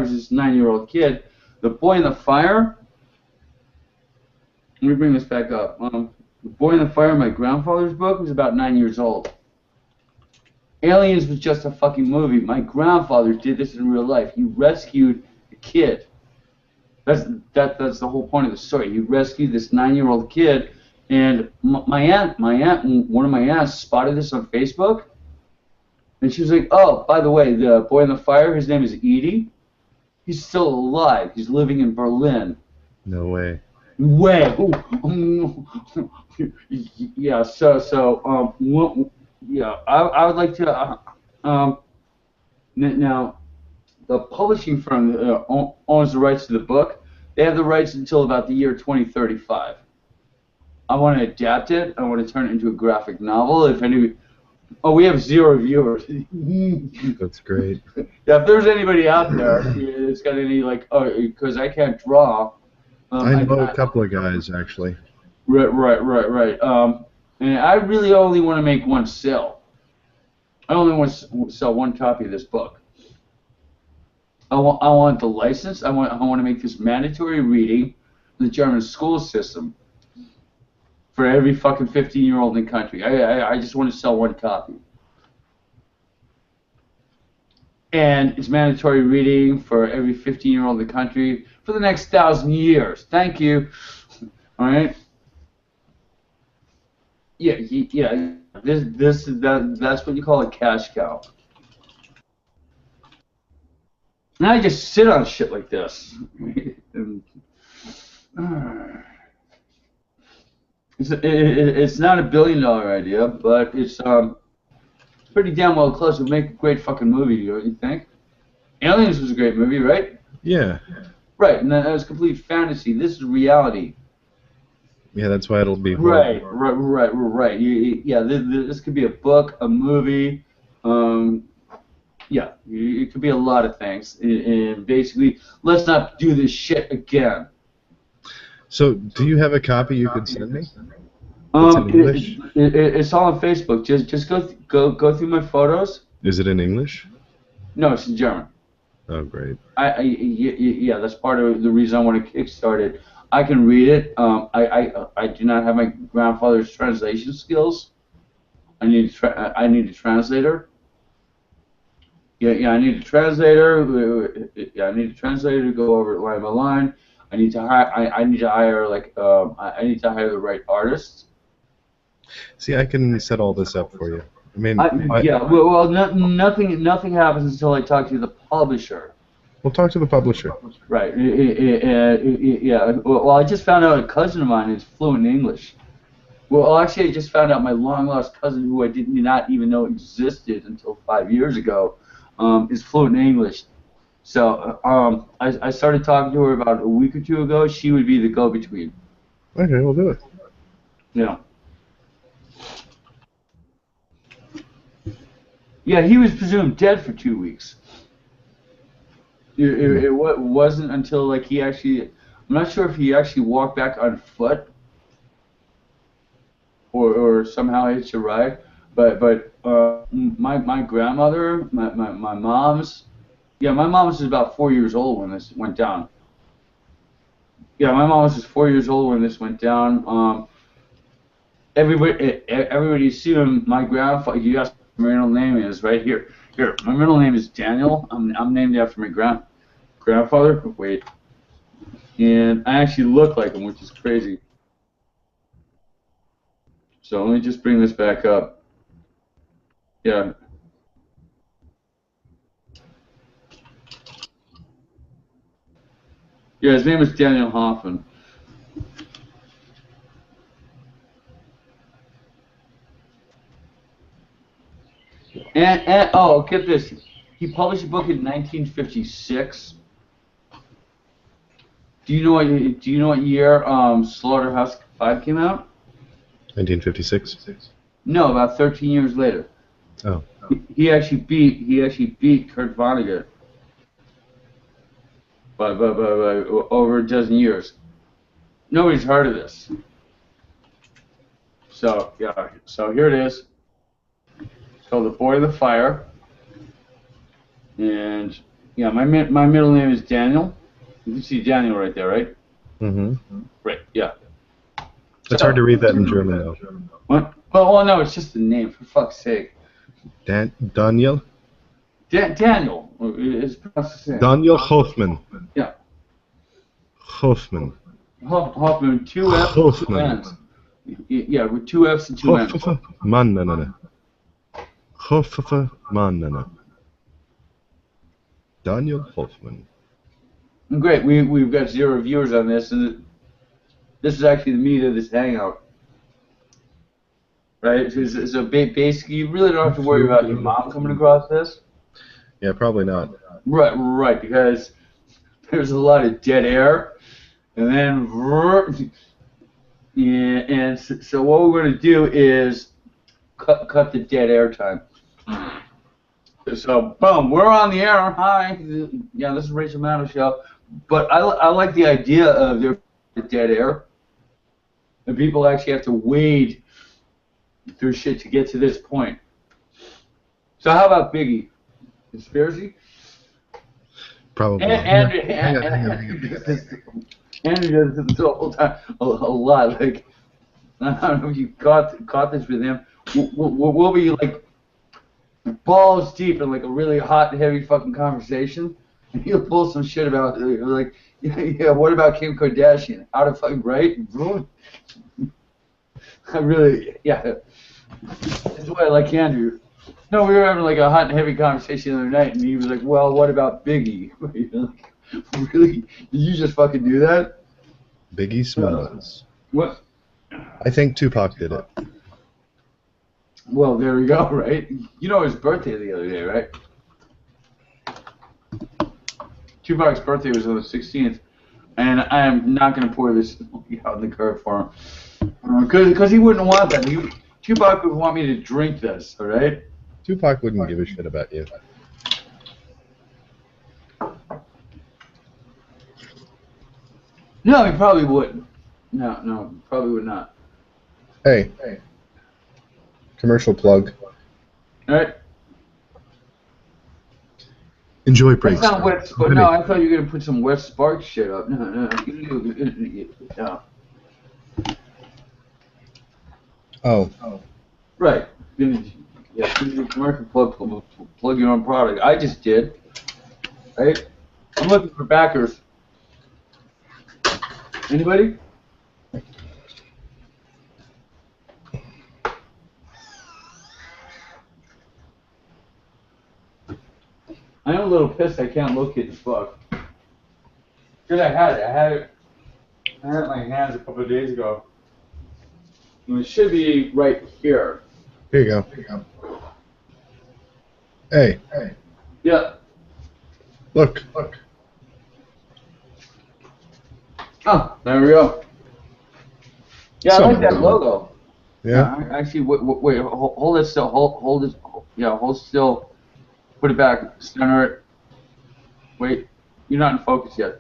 is this 9-year-old kid. The Boy in the Fire. Let me bring this back up. The Boy in the Fire, my grandfather's book, was about 9 years old. Aliens was just a fucking movie. My grandfather did this in real life. He rescued the kid. That's the whole point of the story. He rescued this 9-year-old kid, and my aunt, one of my aunts spotted this on Facebook, and she was like, "Oh, by the way, the Boy in the Fire, his name is Edie. He's still alive. He's living in Berlin." No way. Yeah. Yeah. I would like to. Now, the publishing firm owns the rights to the book. They have the rights until about the year 2035. I want to adapt it. I want to turn it into a graphic novel. We have 0 viewers. That's great. Yeah, if there's anybody out there that's got any because I can't draw. I know a couple of guys, actually. Right. And I really only want to make one sale. I only want to sell one copy of this book. I want the license. I want to make this mandatory reading in the German school system for every fucking 15-year-old in the country. I just want to sell one copy. And it's mandatory reading for every 15-year-old in the country for the next 1,000 years. Thank you. All right. Yeah. That's what you call a cash cow. And I just sit on shit like this. It's not $1 billion idea, but it's pretty damn well close. It would make a great fucking movie, don't you think? Aliens was a great movie, right? Yeah. Right, and that was complete fantasy. This is reality. Yeah, that's why it'll be. Right. Yeah, this could be a book, a movie. Yeah, it could be a lot of things. And basically, let's not do this shit again. So, do you have a copy you could send me? It's in English? It's all on Facebook. Just go through my photos. Is it in English? No, it's in German. Oh, great. Yeah, that's part of the reason I want to kickstart it. I can read it. I do not have my grandfather's translation skills. I need a translator. Yeah, I need a translator. Yeah, I need a translator to go over it line by line. I need to hire. I need to hire the right artists. See, I can set all this up for you. I mean, Nothing happens until I talk to the publisher. We'll talk to the publisher. Right. Yeah. Well, I just found out a cousin of mine is fluent in English. Well, actually, I just found out my long-lost cousin, who I did not even know existed until 5 years ago, is fluent in English. So I started talking to her about a week or two ago. She would be the go-between. Okay, we'll do it. Yeah. Yeah, he was presumed dead for 2 weeks. It wasn't until like he actually, I'm not sure if he actually walked back on foot or somehow hitched a ride, but my grandmother, my mom's, yeah, my mom was about 4 years old when this went down. Yeah, my mom was just 4 years old when this went down. Everybody's seen my grandfather. You asked what my middle name is right here. Here, my middle name is Daniel. I'm named after my grandfather. Wait, and I actually look like him, which is crazy. So let me just bring this back up. Yeah. Yeah, his name is Daniel Hoffman. And oh, get this. He published a book in 1956. Do you know what year Slaughterhouse-Five came out? 1956. No, about 13 years later. Oh. He actually beat Kurt Vonnegut by over a dozen years. Nobody's heard of this. So yeah, so here it is. It's called The Boy of the Fire, and yeah, my middle name is Daniel. You can see Daniel right there, right? Mm-hmm. Right. Yeah. It's hard to read that in German, though. What? Well, no, it's just the name, for fuck's sake. Daniel? Daniel. It's pronounced the same. Daniel Hoffman. Yeah. Hoffman. Hoffman, two F's and two N's. Yeah, with two F's and two N's. Hoffmann. Hoffmann. Daniel Hoffman. Great. We've got 0 viewers on this, and this is actually the meat of this hangout. Right? So basically, you really don't have to worry about your mom coming across this. Yeah, probably not. Right, because there's a lot of dead air, and then yeah, and so what we're going to do is cut the dead air time. So boom, we're on the air. Hi, yeah, this is Rachel Maddow Show. But I like the idea of there dead air, and people actually have to wade through shit to get to this point. So how about Biggie? Conspiracy? Probably. Andrew does this the whole time a lot. Like, I don't know if you caught this with him. We'll be like balls deep in like a really hot and heavy fucking conversation, and he'll pull some shit about like, yeah, what about Kim Kardashian? How to fucking right? I really, yeah. That's why I like Andrew. No, we were having like a hot and heavy conversation the other night, and he was like, "Well, what about Biggie?" Like, really? Did you just fucking do that? Biggie Smalls. What? I think Tupac did it. Well, there we go, right? You know his birthday the other day, right? Tupac's birthday was on the 16th, and I am not going to pour this out in the curve for him. Because he wouldn't want that. Tupac would want me to drink this, all right? Tupac wouldn't give a shit about you. No, he probably wouldn't. No, probably would not. Hey. Commercial plug. All right. Enjoy breaks. That's not wet, but no, I thought you were going to put some West Sparks shit up. No. Oh. Right. Yeah, commercial plug your own product. I just did. Right? I'm looking for backers. Anybody? I'm a little pissed I can't locate this book. Because I had it. I had it in my hands a couple of days ago. And it should be right here. Here you go. Hey, Yeah. look. Oh, there we go. Yeah, I like that logo. Yeah. Actually, wait, hold it still. Hold it. Yeah, hold still. Put it back. Center it. Wait, you're not in focus yet.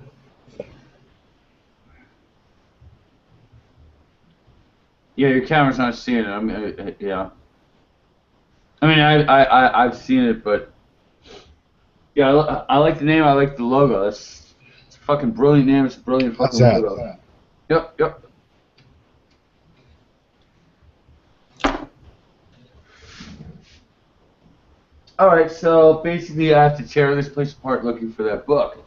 Yeah, your camera's not seeing it. I mean, yeah. I mean, I've seen it, but yeah, I like the name. I like the logo. It's a fucking brilliant name. It's a brilliant fucking How's that? logo. Yep. All right, so basically, I have to tear this place apart looking for that book,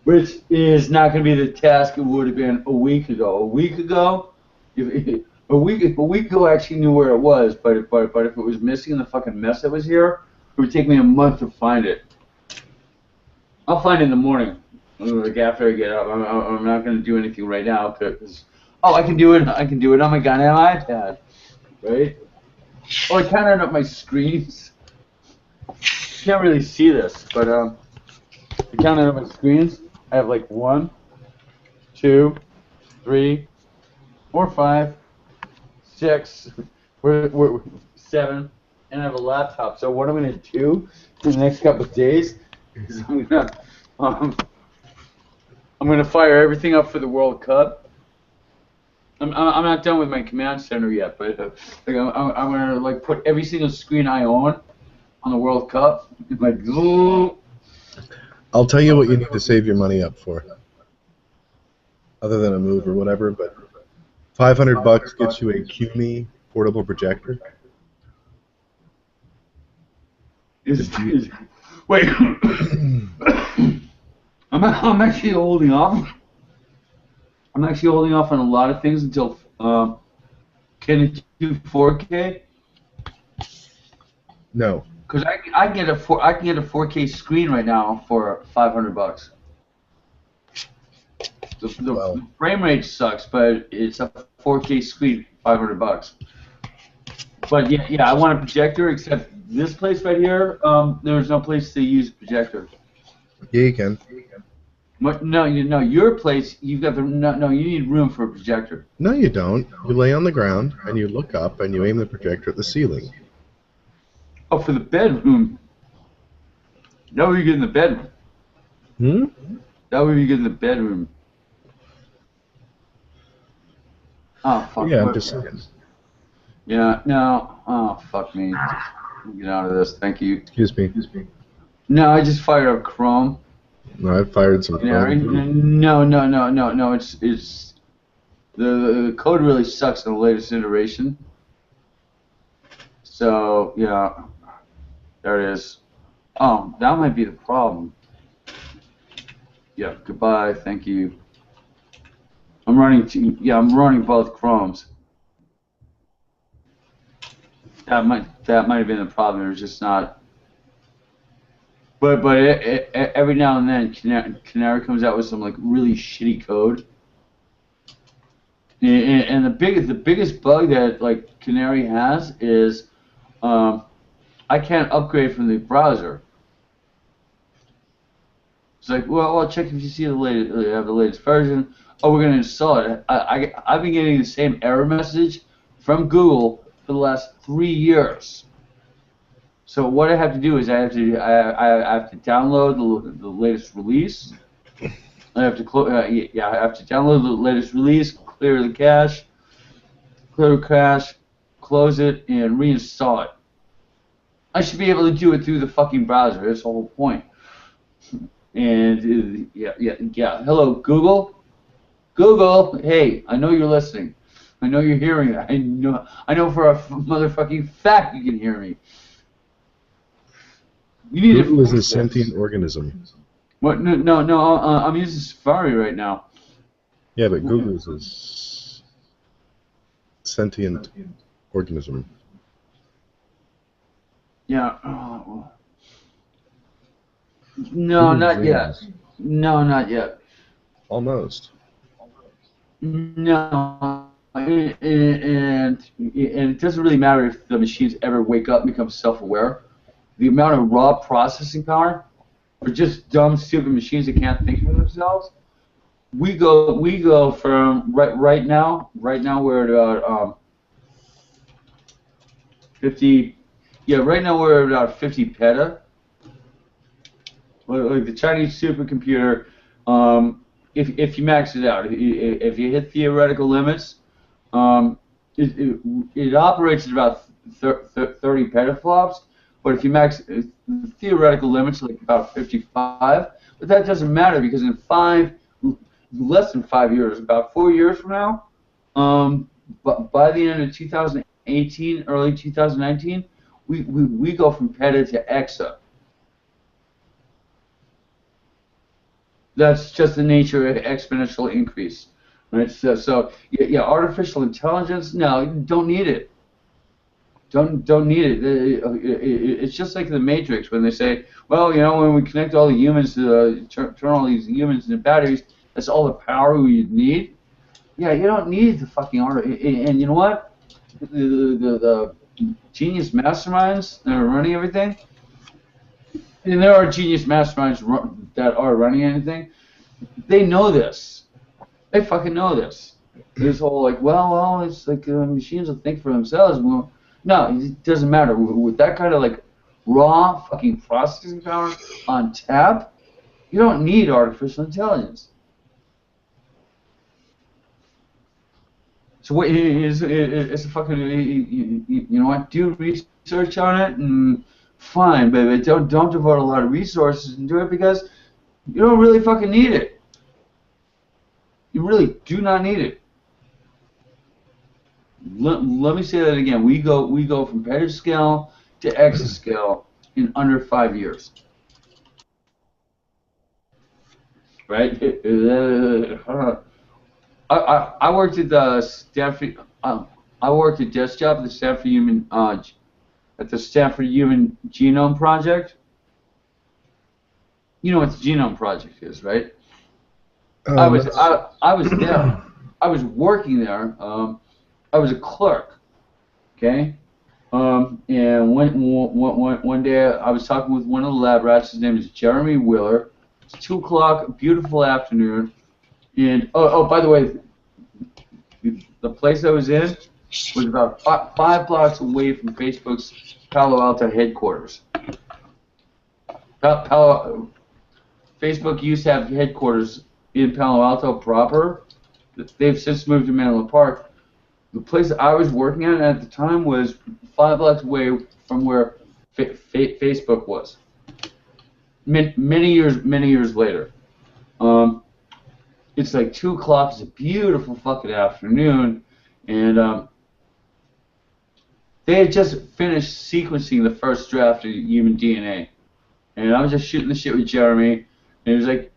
which is not going to be the task it would have been a week ago. A week ago, a week ago, I actually knew where it was, but if it was missing in the fucking mess that was here, it would take me a month to find it. I'll find it in the morning, like after I get up. I'm not going to do anything right now because I can do it. I can do it on my goddamn iPad, right? Oh, I counted up my screens. You can't really see this, but I counted up my screens. I have like 1, 2, 3, 4, 5, 6, we're 7, and I have a laptop. So what I'm going to do in the next couple of days is I'm gonna fire everything up for the World Cup. I'm not done with my command center yet, but like I'm gonna like put every single screen I own on the World Cup. Like, I'll tell you what you need to save your money up for, other than a move or whatever. But $500 gets you a QME portable projector. wait, I'm actually holding off. I'm actually holding off on a lot of things until can it do 4K? No. Because I can get a 4K screen right now for $500. The frame rate sucks, but it's a 4K screen, $500. But yeah, I want a projector. Except this place right here, there's no place to use a projector. Yeah, you can. What? No, your place. You've got no. You need room for a projector. No, you don't. You lay on the ground and you look up and you aim the projector at the ceiling. Oh, for the bedroom. That would you get in the bedroom. That would you get in the bedroom. Oh fuck. Yeah, I'm just saying. Yeah. No. Oh fuck me. Get out of this. Thank you. Excuse me. No, I just fired up Chrome. No, I fired some. No. It's the code really sucks in the latest iteration. So yeah, there it is. Oh, that might be the problem. Yeah. Goodbye. Thank you. I'm running both Chromes. That might have been the problem. It was just not. But every now and then Canary comes out with some like really shitty code. And the biggest bug that like Canary has is I can't upgrade from the browser. It's like, well, I'll check if you see the latest version. Oh, we're gonna install it. I've been getting the same error message from Google for the last 3 years. So what I have to do is I have to download the latest release. I have to I have to download the latest release, clear the cache, close it, and reinstall it. I should be able to do it through the fucking browser. That's the whole point. And yeah. Hello, Google. Google, hey, I know you're listening. I know you're hearing that. I know for a motherfucking fact you can hear me. You need Google is a sentient organism. What? No. I'm using Safari right now. Yeah, but Google is a sentient organism. Yeah. No, Human not yet. dreams. No, not yet. Almost. No, and it doesn't really matter if the machines ever wake up and become self-aware. The amount of raw processing power for just dumb, stupid machines that can't think for themselves. We go from right now. Right now we're at about 50. Yeah, right now we're at about 50 peta. Like the Chinese supercomputer, if you max it out, if you hit theoretical limits, um, it operates at about 30 petaflops. But if you max the theoretical limits, like about 55, but that doesn't matter because in less than 5 years, about 4 years from now, but by the end of 2018, early 2019, we go from peta to exa. That's just the nature of exponential increase, right? So yeah, artificial intelligence. No, don't need it. Don't need it. It's just like the Matrix when they say, well, when we connect all the humans to turn all these humans into batteries, that's all the power we need. Yeah, you don't need the fucking art. And you know what? The genius masterminds that are running everything, and there are genius masterminds that are running anything. They know this. They fucking know this. This whole like, well, it's like machines will think for themselves. Well, no, it doesn't matter. With that kind of like raw fucking processing power on tap, you don't need artificial intelligence. So what it's a fucking you know what? Do research on it and fine, but don't devote a lot of resources into it because you don't really fucking need it. You really do not need it. Let me say that again. We go from petascale to exascale in under 5 years, right? I worked at the Stanford. I worked at desk job at the Stanford Human Genome Project. You know what the Genome Project is, right? I was That's, I was there. I was working there. I was a clerk. Okay. And one day I was talking with one of the lab rats. His name is Jeremy Wheeler. It's 2 o'clock, a beautiful afternoon. And by the way, the place I was in was about 5 blocks away from Facebook's Palo Alto headquarters. Facebook used to have headquarters in Palo Alto proper. They've since moved to Menlo Park. The place I was working at the time was 5 blocks away from where Facebook was. Many years later. It's like 2 o'clock. It's a beautiful fucking afternoon, and they had just finished sequencing the first draft of human DNA, and I was just shooting the shit with Jeremy, and he was like,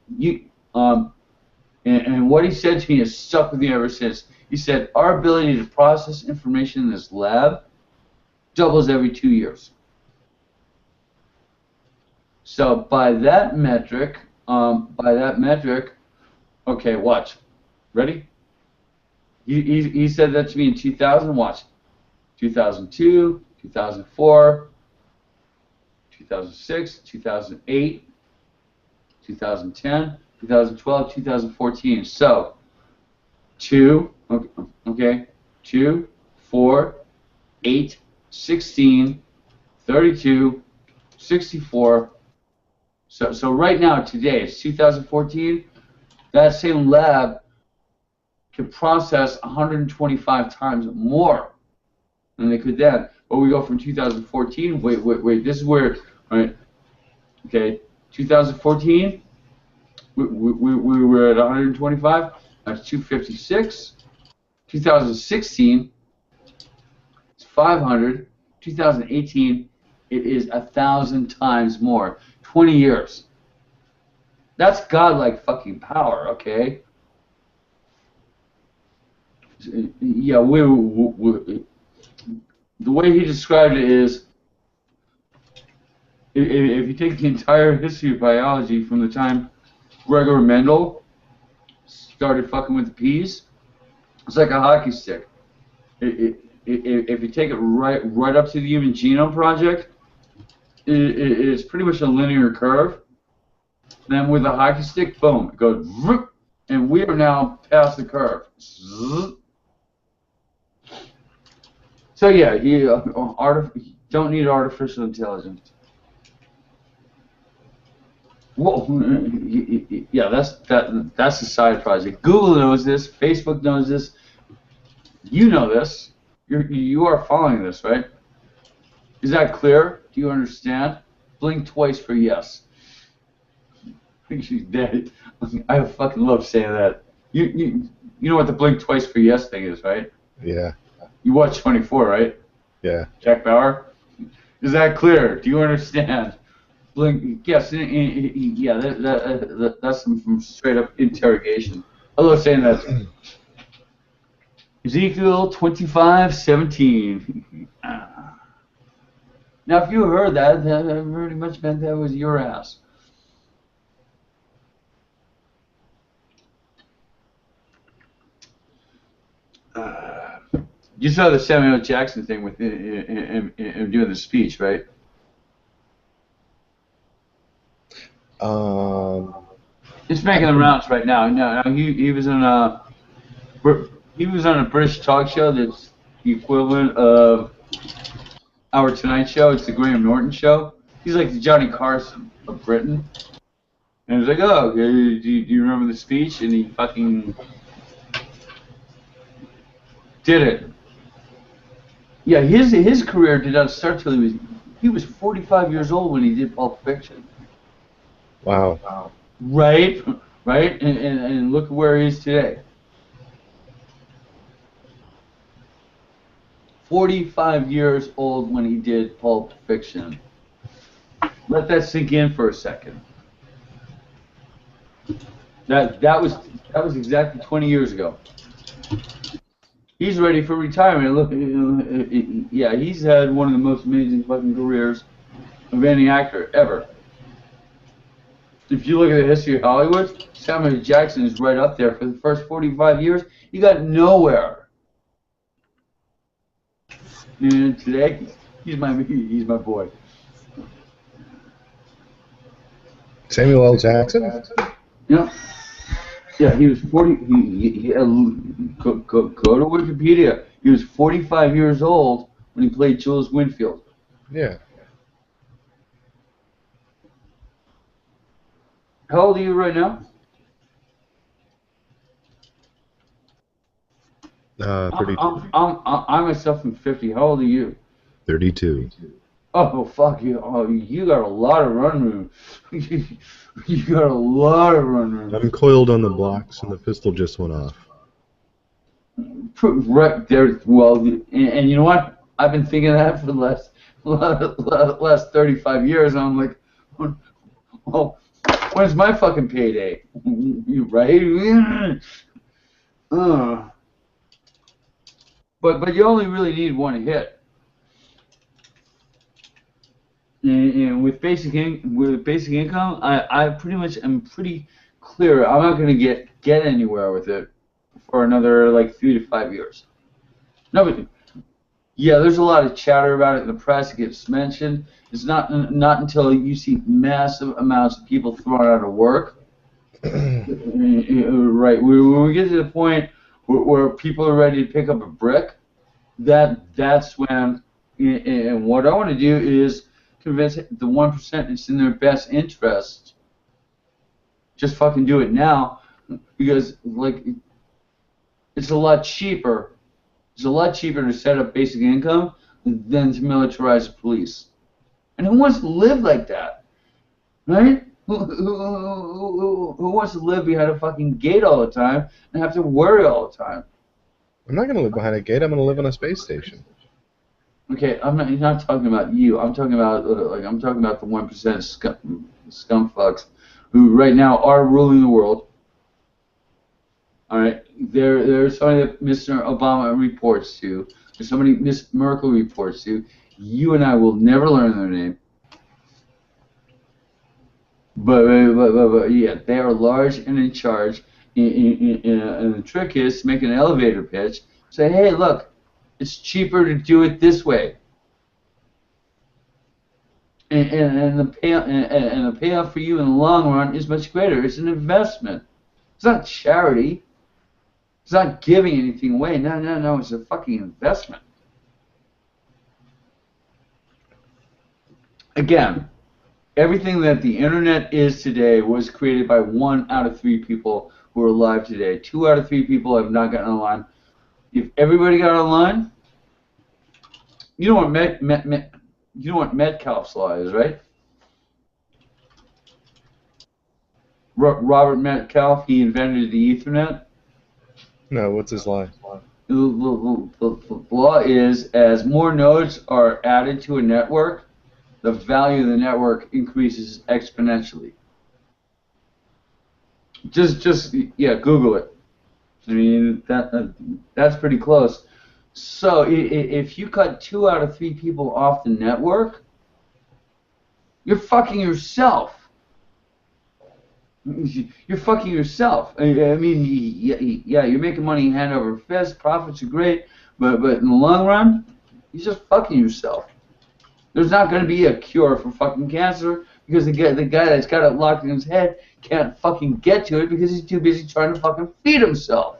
and what he said to me has stuck with me ever since. He said, our ability to process information in this lab doubles every 2 years. So by that metric, okay, watch. Ready? He said that to me in 2000. Watch. 2002, 2004, 2006, 2008, 2010, 2012, 2014. So, 2, 4, 8, 16, 32, 64. So right now, today, it's 2014. That same lab can process 125 times more than they could then. But we go from 2014. Wait. This is where, all right? Okay, 2014. We were at 125. That's 256. 2016. It's 500. 2018. It is 1,000 times more. 20 years. That's godlike fucking power, okay? Yeah, the way he described it is if you take the entire history of biology from the time Gregor Mendel started fucking with the peas, it's like a hockey stick. If you take it right up to the Human Genome Project, it's pretty much a linear curve. Then with a hockey stick, boom, it goes, and we are now past the curve. So yeah, you don't need artificial intelligence. Well, yeah, that's a side project. Google knows this. Facebook knows this. You know this. You are following this, right? Is that clear? Do you understand? Blink twice for yes. She's dead. I fucking love saying that. You know what the blink twice for yes thing is, right? Yeah. You watch 24, right? Yeah. Jack Bauer. Is that clear? Do you understand? Blink. Yes. Yeah. That's from straight up interrogation. I love saying that. Ezekiel 25:17. Now, if you heard that pretty much meant that was your ass. You saw the Samuel Jackson thing with him doing the speech, right? It's making the rounds right now. No, he was on a British talk show that's the equivalent of Our Tonight Show. It's the Graham Norton show. He's like the Johnny Carson of Britain. And he was like, oh, do you remember the speech? And he fucking did it. Yeah, his career did not start till he was 45 years old when he did Pulp Fiction. Wow. Right, and look at where he is today. 45 years old when he did Pulp Fiction. Let that sink in for a second. That was exactly 20 years ago. He's ready for retirement. Look, yeah, he's had one of the most amazing fucking careers of any actor ever. If you look at the history of Hollywood, Samuel Jackson is right up there. For the first 45 years, he got nowhere. And today, he's my boy. Samuel L. Jackson? Yeah. Yeah, he was 40. Go to Wikipedia. He was 45 years old when he played Jules Winfield. Yeah. How old are you right now? 32. I myself am 50. How old are you? 32. Oh fuck you! Oh, you got a lot of run room. You got a lot of run room. I'm coiled on the blocks, and the pistol just went off. Right there. Well, and you know what? I've been thinking that for the last 35 years. And I'm like, oh, when's my fucking payday? You right? But you only really need one hit. And with basic income, I pretty much am pretty clear. I'm not going to get anywhere with it for another like 3 to 5 years. No, but yeah, there's a lot of chatter about it in the press. It gets mentioned. It's not until you see massive amounts of people thrown out of work, right? When we get to the point where people are ready to pick up a brick, that's when. And what I want to do is convince the 1% it's in their best interest. Just fucking do it now, because like it's a lot cheaper. It's a lot cheaper to set up basic income than to militarize the police. And who wants to live like that, right? Who wants to live behind a fucking gate all the time and have to worry all the time? I'm not going to live behind a gate. I'm going to live on a space station. Okay, I'm not talking about you. I'm talking about the 1% scum fucks who right now are ruling the world. All right, there's somebody that Mr. Obama reports to. There's somebody Miss Merkel reports to. You and I will never learn their name. But yeah, they are large and in charge. And the trick is to make an elevator pitch. Say, hey, look, it's cheaper to do it this way. And the payoff for you in the long run is much greater. It's an investment. It's not charity. It's not giving anything away. No. It's a fucking investment. Again, everything that the internet is today was created by 1 out of 3 people who are alive today. 2 out of 3 people have not gotten online. If everybody got online, you know what you know what Metcalfe's law is, right? Robert Metcalfe, he invented the Ethernet. No, what's his lie? The law is as more nodes are added to a network, the value of the network increases exponentially. Just yeah, Google it. I mean that's pretty close. So if you cut 2 out of 3 people off the network, you're fucking yourself. You're fucking yourself. I mean, yeah, you're making money hand over fist. Profits are great, but in the long run, you're just fucking yourself. There's not going to be a cure for fucking cancer because the guy that's got it locked in his head can't fucking get to it because he's too busy trying to fucking feed himself.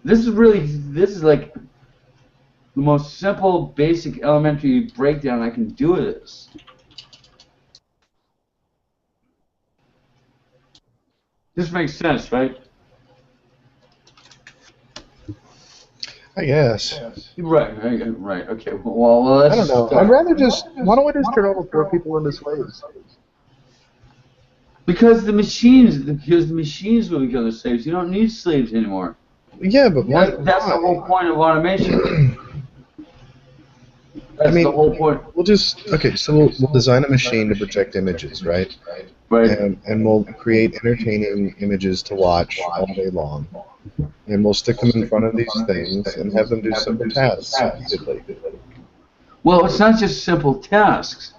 This is like the most simple, basic, elementary breakdown I can do of this. This makes sense, right? I guess. Right. Okay. Well, let's I don't know. I'd rather just. Why don't we just turn all the poor people into slaves? because the machines will become the slaves. You don't need slaves anymore. Yeah, but why? That's the whole point of automation. That's I mean, the whole point. we'll just okay. So we'll design a machine to project images, right? Right. And we'll create entertaining images to watch all day long, and we'll stick them in front of these things and have them do simple tasks repeatedly. Well, it's not just simple tasks.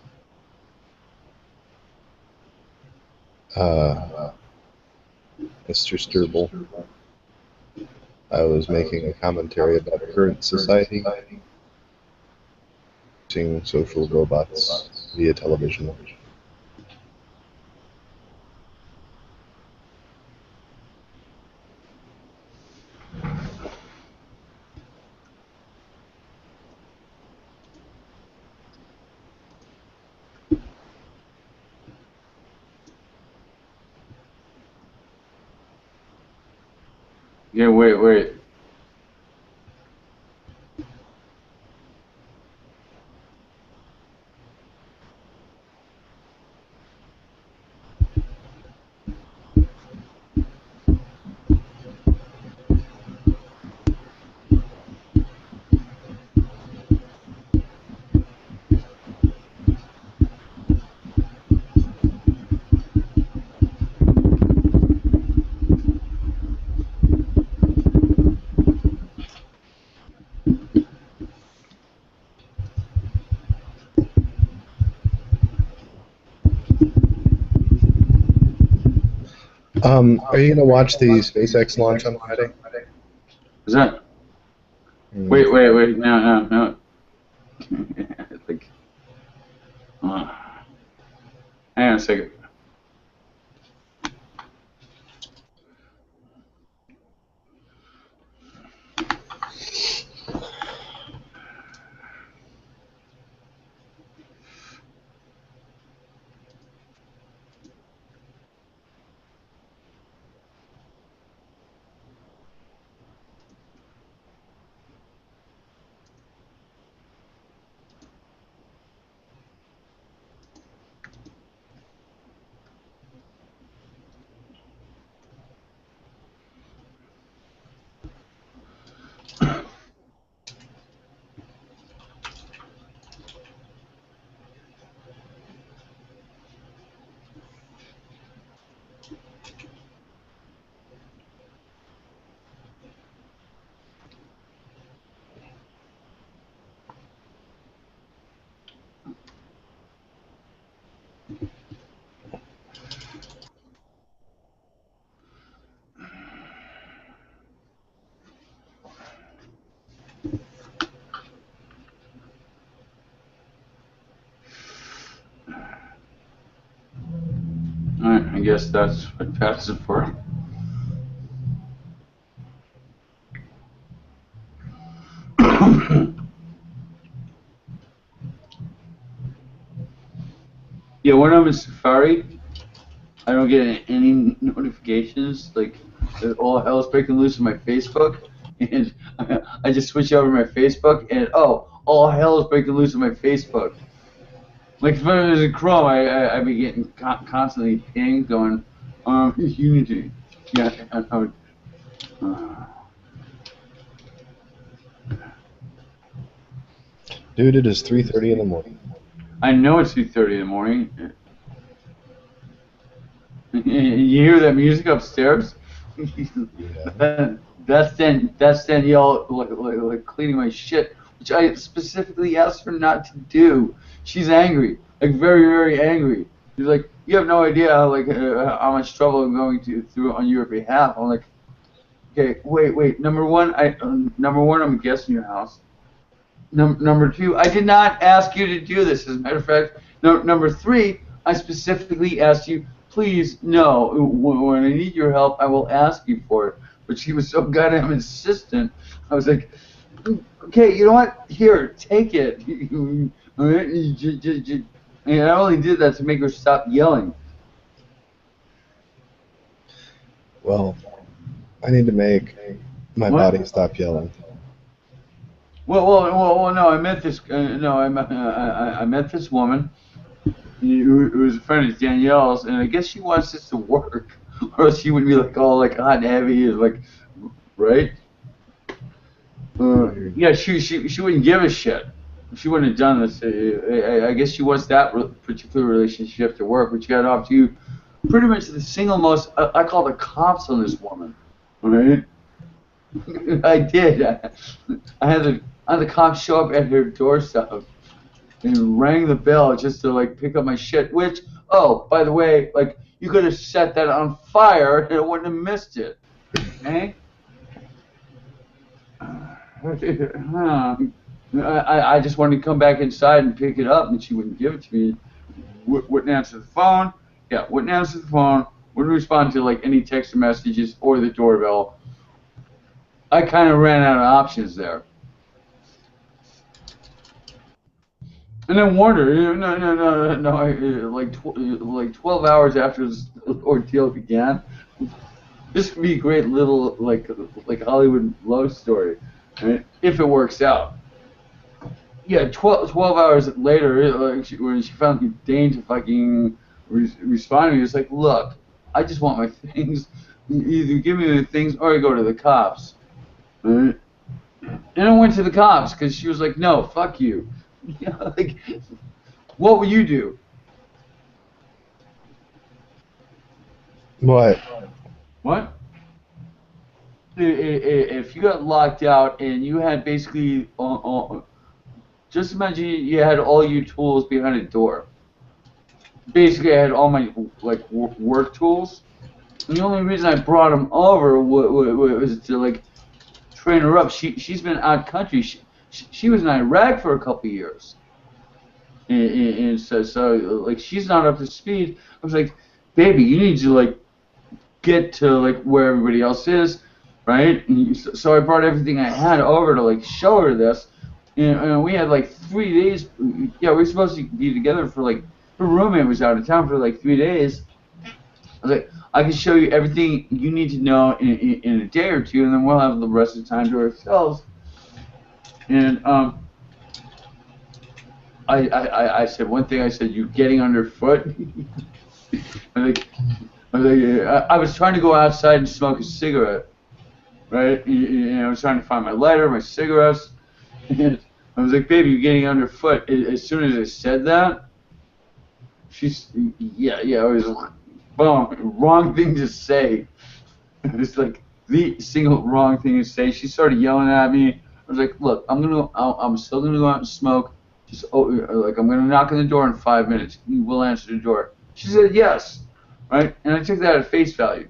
Mr. Sturble, I was making a commentary about current society, using social robots via television. Yeah, wait. Are you gonna watch the SpaceX launch on Friday? Is that? Wait. No. Like, hang on a second. guess that's what passes it for. Yeah, when I'm in Safari, I don't get any notifications. Like, all hell's breaking loose on my Facebook, and I just switch over to my Facebook, and all hell is breaking loose on my Facebook. Like, if I was in Chrome, I'd be getting constantly pinged going, Unity. Yeah, Dude, it is 3:30 in the morning. I know it's 2:30 in the morning. You hear that music upstairs? Yeah. That's Danielle like cleaning my shit, which I specifically asked her not to do. She's angry, like very, very angry. She's like, you have no idea how much trouble I'm going through on your behalf. I'm like, okay, wait. Number one, I'm guessing your house. Number two, I did not ask you to do this. As a matter of fact, number three, I specifically asked you, please, no. When I need your help, I will ask you for it. But she was so goddamn insistent. I was like, okay, you know what? Here, take it. All right? And I only did that to make her stop yelling. Well, I need to make my What? body stop yelling. Well, no, I met this. I met this woman who was a friend of Danielle's, and I guess she wants this to work, or else she would be like all like hot and heavy, and like, right? Yeah, she wouldn't give a shit. She wouldn't have done this. I guess she wants that particular relationship to work, which got off to pretty much the single most. I call the cops on this woman, right? I did. I had the cops show up at her doorstep and rang the bell just to like pick up my shit. Which, by the way, like you could have set that on fire and I wouldn't have missed it. Okay? I just wanted to come back inside and pick it up, and she wouldn't give it to me. Wouldn't answer the phone. Yeah, wouldn't answer the phone. Wouldn't respond to like any text messages or the doorbell. I kind of ran out of options there. And then warned her, no, like 12 hours after this ordeal began, this could be a great little, like Hollywood love story, right? If it works out. Yeah, 12 hours later, when she finally deigned to fucking respond to me, it's like, look, I just want my things. Either give me the things or I go to the cops. Right? And I went to the cops because she was like, no, fuck you. Like, what would you do? What? What? If you got locked out and you had basically, just imagine you had all your tools behind a door. Basically, I had all my like work tools. And the only reason I brought them over was to like train her up. She's been out country. She was in Iraq for a couple of years, and so like she's not up to speed. I was like, baby, you need to like get to like where everybody else is, right? And so I brought everything I had over to like show her this, and we had like 3 days. Yeah, we were supposed to be together for like her roommate was out of town for like 3 days. I was like, I can show you everything you need to know in a day or two, and then we'll have the rest of the time to ourselves. And I said one thing. I said, "You're getting underfoot." I was trying to go outside and smoke a cigarette, right? I was trying to find my lighter, my cigarettes. And I was like, "Baby, you're getting underfoot." As soon as I said that, it was boom, wrong thing to say. It was like the single wrong thing to say. She started yelling at me. I was like, look, I'm still gonna go out and smoke. Just like I'm gonna knock on the door in 5 minutes. You will answer the door. She said yes, right? And I took that at face value.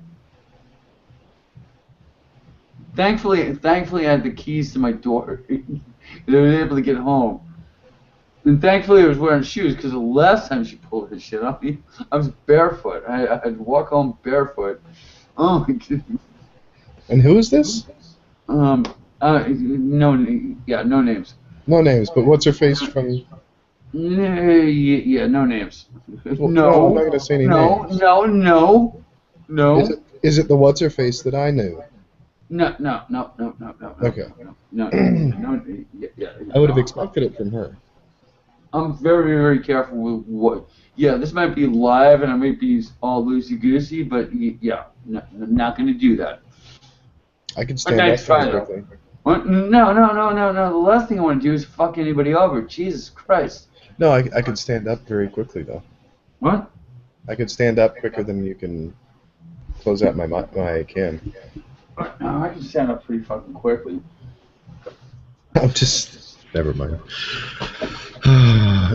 Thankfully, I had the keys to my door. I was able to get home. And thankfully I was wearing shoes because the last time she pulled her shit on me, I was barefoot. I had to walk home barefoot. Oh my god. And who is this? No, yeah, no names. No names, but what's her face from? Yeah, no names. Well, no, I'm not gonna say any names. No. Is it the what's her face that I knew? No. Okay. No. Yeah. I would have expected it from her. I'm very, very careful with what. Yeah, this might be live and I might be all loosey goosey, but yeah, not gonna do that. I could stand up very quickly. What? No. The last thing I want to do is fuck anybody over. Jesus Christ. No, I could stand up very quickly though. What? I could stand up quicker than you can close out my can. No, I can stand up pretty fucking quickly. I'm just. Never mind.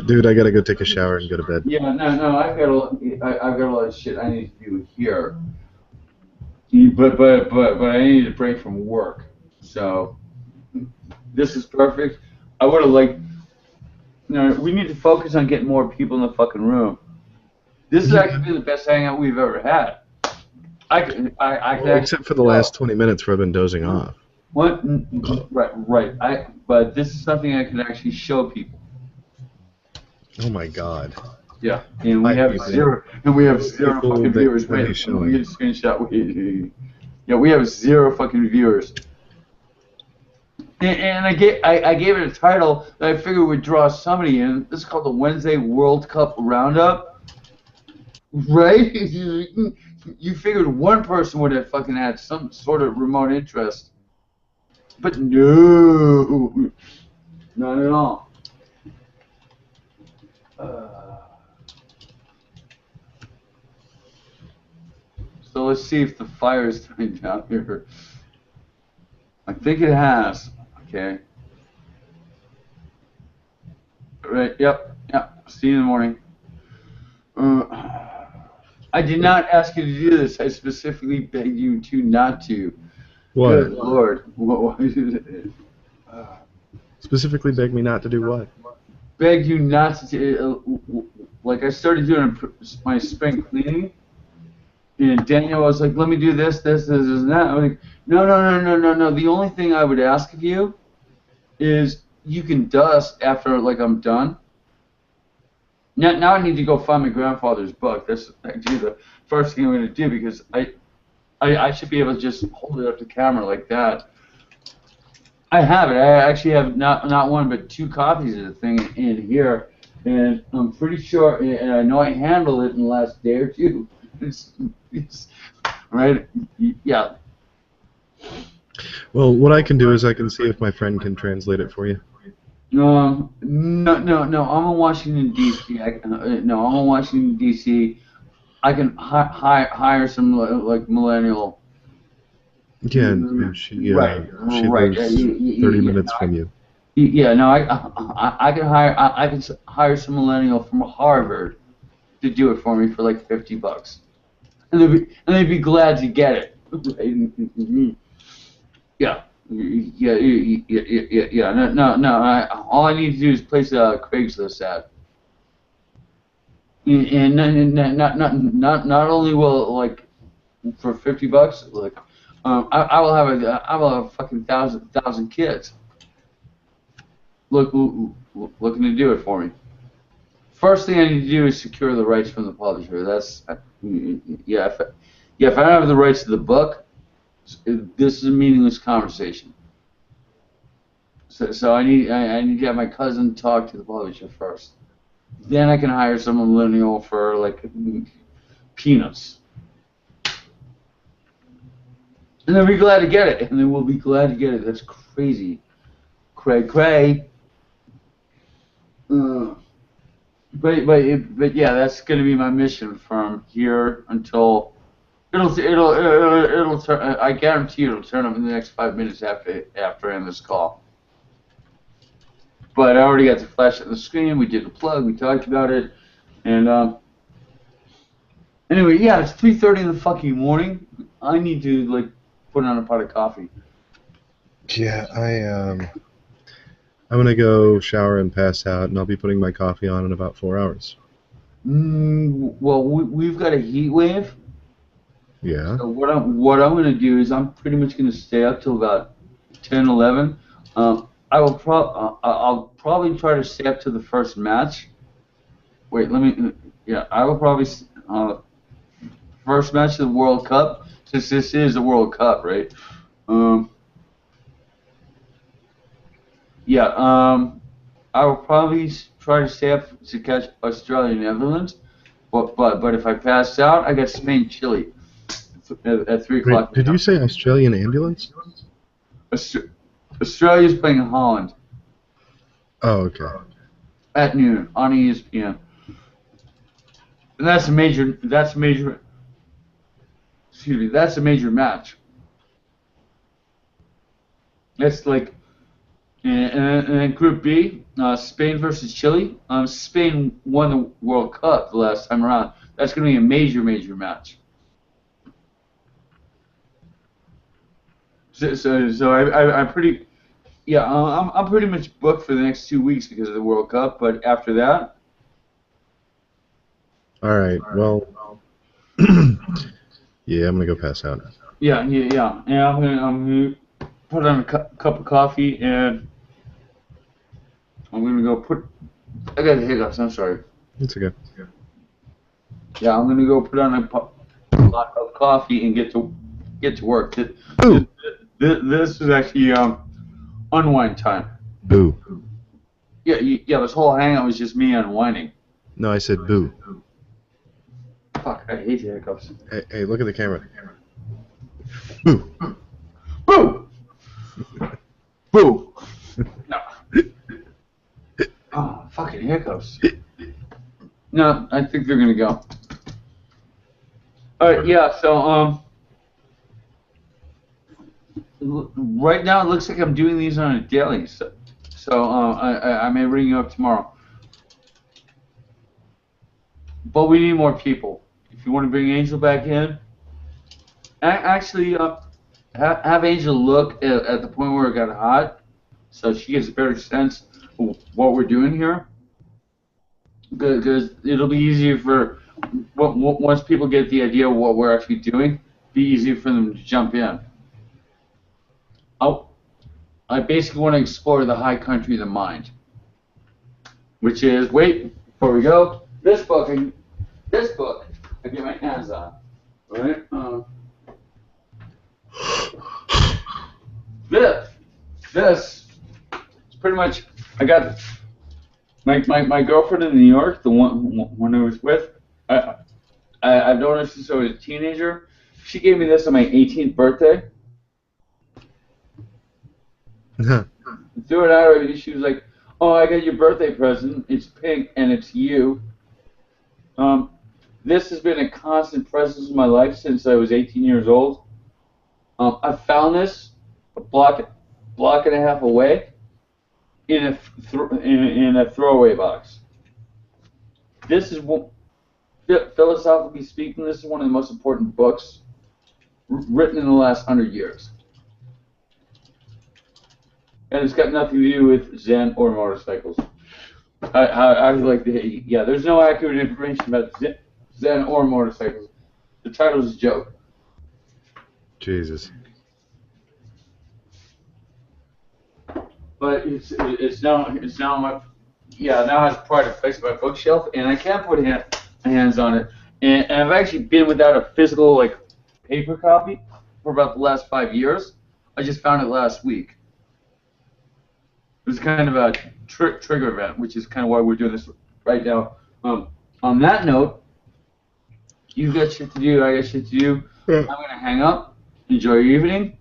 Dude, I gotta go take a shower and go to bed. Yeah, no, I've got a lot of shit I need to do here. But I need a break from work. So this is perfect. I would have liked. We need to focus on getting more people in the fucking room. This has actually been the best hangout we've ever had. Except for the last 20 minutes where I've been dozing off. What? Right. But this is something I can actually show people. Oh my god. Yeah, and we have zero fucking viewers. Wait, let me get a screenshot. Yeah, we have 0 fucking viewers. And I gave it a title that I figured would draw somebody in. This is called the Wednesday World Cup Roundup. Right? You figured one person would have fucking had some sort of remote interest. But no. Not at all. So let's see if the fire is dying down here. I think it has. Okay. Right. Yep. See you in the morning. I did not ask you to do this. I specifically begged you to not to. What? Good Lord. What Specifically begged me not to do what? Begged you not to. Like I started doing my spring cleaning. And Daniel was like, let me do this, and that. I'm like, no. The only thing I would ask of you is you can dust after like I'm done. Now I need to go find my grandfather's book. That's actually the first thing I'm going to do because I should be able to just hold it up to camera like that. I have it. I actually have not one but 2 copies of the thing in here. And I'm pretty sure, and I know I handled it in the last day or 2. It's right, yeah. Well, what I can do is I can see if my friend can translate it for you. No. I'm in Washington D.C. I'm in Washington D.C. I can hire some like millennial. Yeah, she lives 30 minutes from you. Yeah, no, I can hire some millennial from Harvard to do it for me for like $50, and they'd be glad to get it. Yeah. No. All I need to do is place a Craigslist ad, and not only will like for $50, like I will have a fucking thousand kids looking to do it for me. First thing I need to do is secure the rights from the publisher. That's if I don't have the rights to the book, this is a meaningless conversation. So I need to have my cousin talk to the publisher first. Then I can hire some millennial for like peanuts. And they'll be glad to get it. And they will be glad to get it. That's crazy. Cray. But yeah, that's going to be my mission from here until it'll turn. I guarantee it'll turn up in the next 5 minutes after I end this call. But I already got the flash on the screen. We did the plug. We talked about it, and anyway, yeah, it's 3:30 in the fucking morning. I need to like put on a pot of coffee. Yeah, I'm gonna go shower and pass out, and I'll be putting my coffee on in about 4 hours. Well, we've got a heat wave. Yeah. So what I'm gonna do is I'm pretty much gonna stay up till about 10, 11. I'll probably try to stay up to the first match. Wait, let me. Yeah, I will probably first match of the World Cup, since this is the World Cup, right? Yeah. I will probably try to stay up to catch Australia and Netherlands. But if I pass out, I got Spain, Chile at 3 Wait, o'clock. did you say Australian ambulance? Australia's playing Holland Oh, okay. at noon on ESPN. And that's a major. Excuse me. That's a major match. That's like, and then Group B, Spain versus Chile. Spain won the World Cup the last time around. That's going to be a major match. So I'm pretty. Yeah, I'm pretty much booked for the next 2 weeks because of the World Cup. But after that, All right. Well, yeah, I'm gonna go pass out. yeah. And I'm gonna put on a cup of coffee and I'm gonna go put. I got the hiccups. I'm sorry. It's okay. Yeah, I'm gonna go put on a pot of coffee and get to work. Boo. This is actually unwind time. Boo. Yeah. This whole hangout was just me unwinding. No, I said boo. Fuck, I hate the hiccups. Hey, look at the camera. Boo. Boo! Boo! No. Oh, fucking hiccups. No, I think they're gonna go. Alright, yeah, so, right now it looks like I'm doing these on a daily, so I may ring you up tomorrow. But we need more people. If you want to bring Angel back in, actually, have Angel look at the point where it got hot, so she gets a better sense of what we're doing here. Because it'll be easier for once people get the idea of what we're actually doing, be easier for them to jump in. I basically want to explore the high country of the mind, which is before we go, this book I get my hands on, right? This is pretty much. I got my girlfriend in New York, the one I was with. I've known her since I was a teenager. She gave me this on my 18th birthday. Threw it out already. She was like, "Oh, I got your birthday present. It's pink and it's you." This has been a constant presence in my life since I was 18 years old. I found this a block and a half away in a throwaway box. This is philosophically speaking, this is one of the most important books written in the last 100 years. And it's got nothing to do with Zen or motorcycles. I would like to, yeah, there's no accurate information about Zen or motorcycles. The title is a joke. Jesus. But it's now has a pride of place on my bookshelf, and I can't put hands on it. And I've actually been without a physical paper copy for about the last 5 years. I just found it last week. It was kind of a trigger event, which is kind of why we're doing this right now. On that note, you got shit to do, I got shit to do. I'm going to hang up. Enjoy your evening.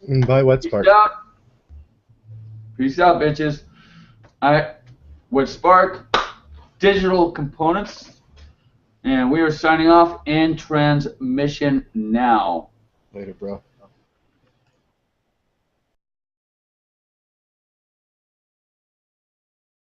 And buy WetSpark. Peace out, bitches. WetSpark, digital components, and we are signing off in transmission now. Later, bro.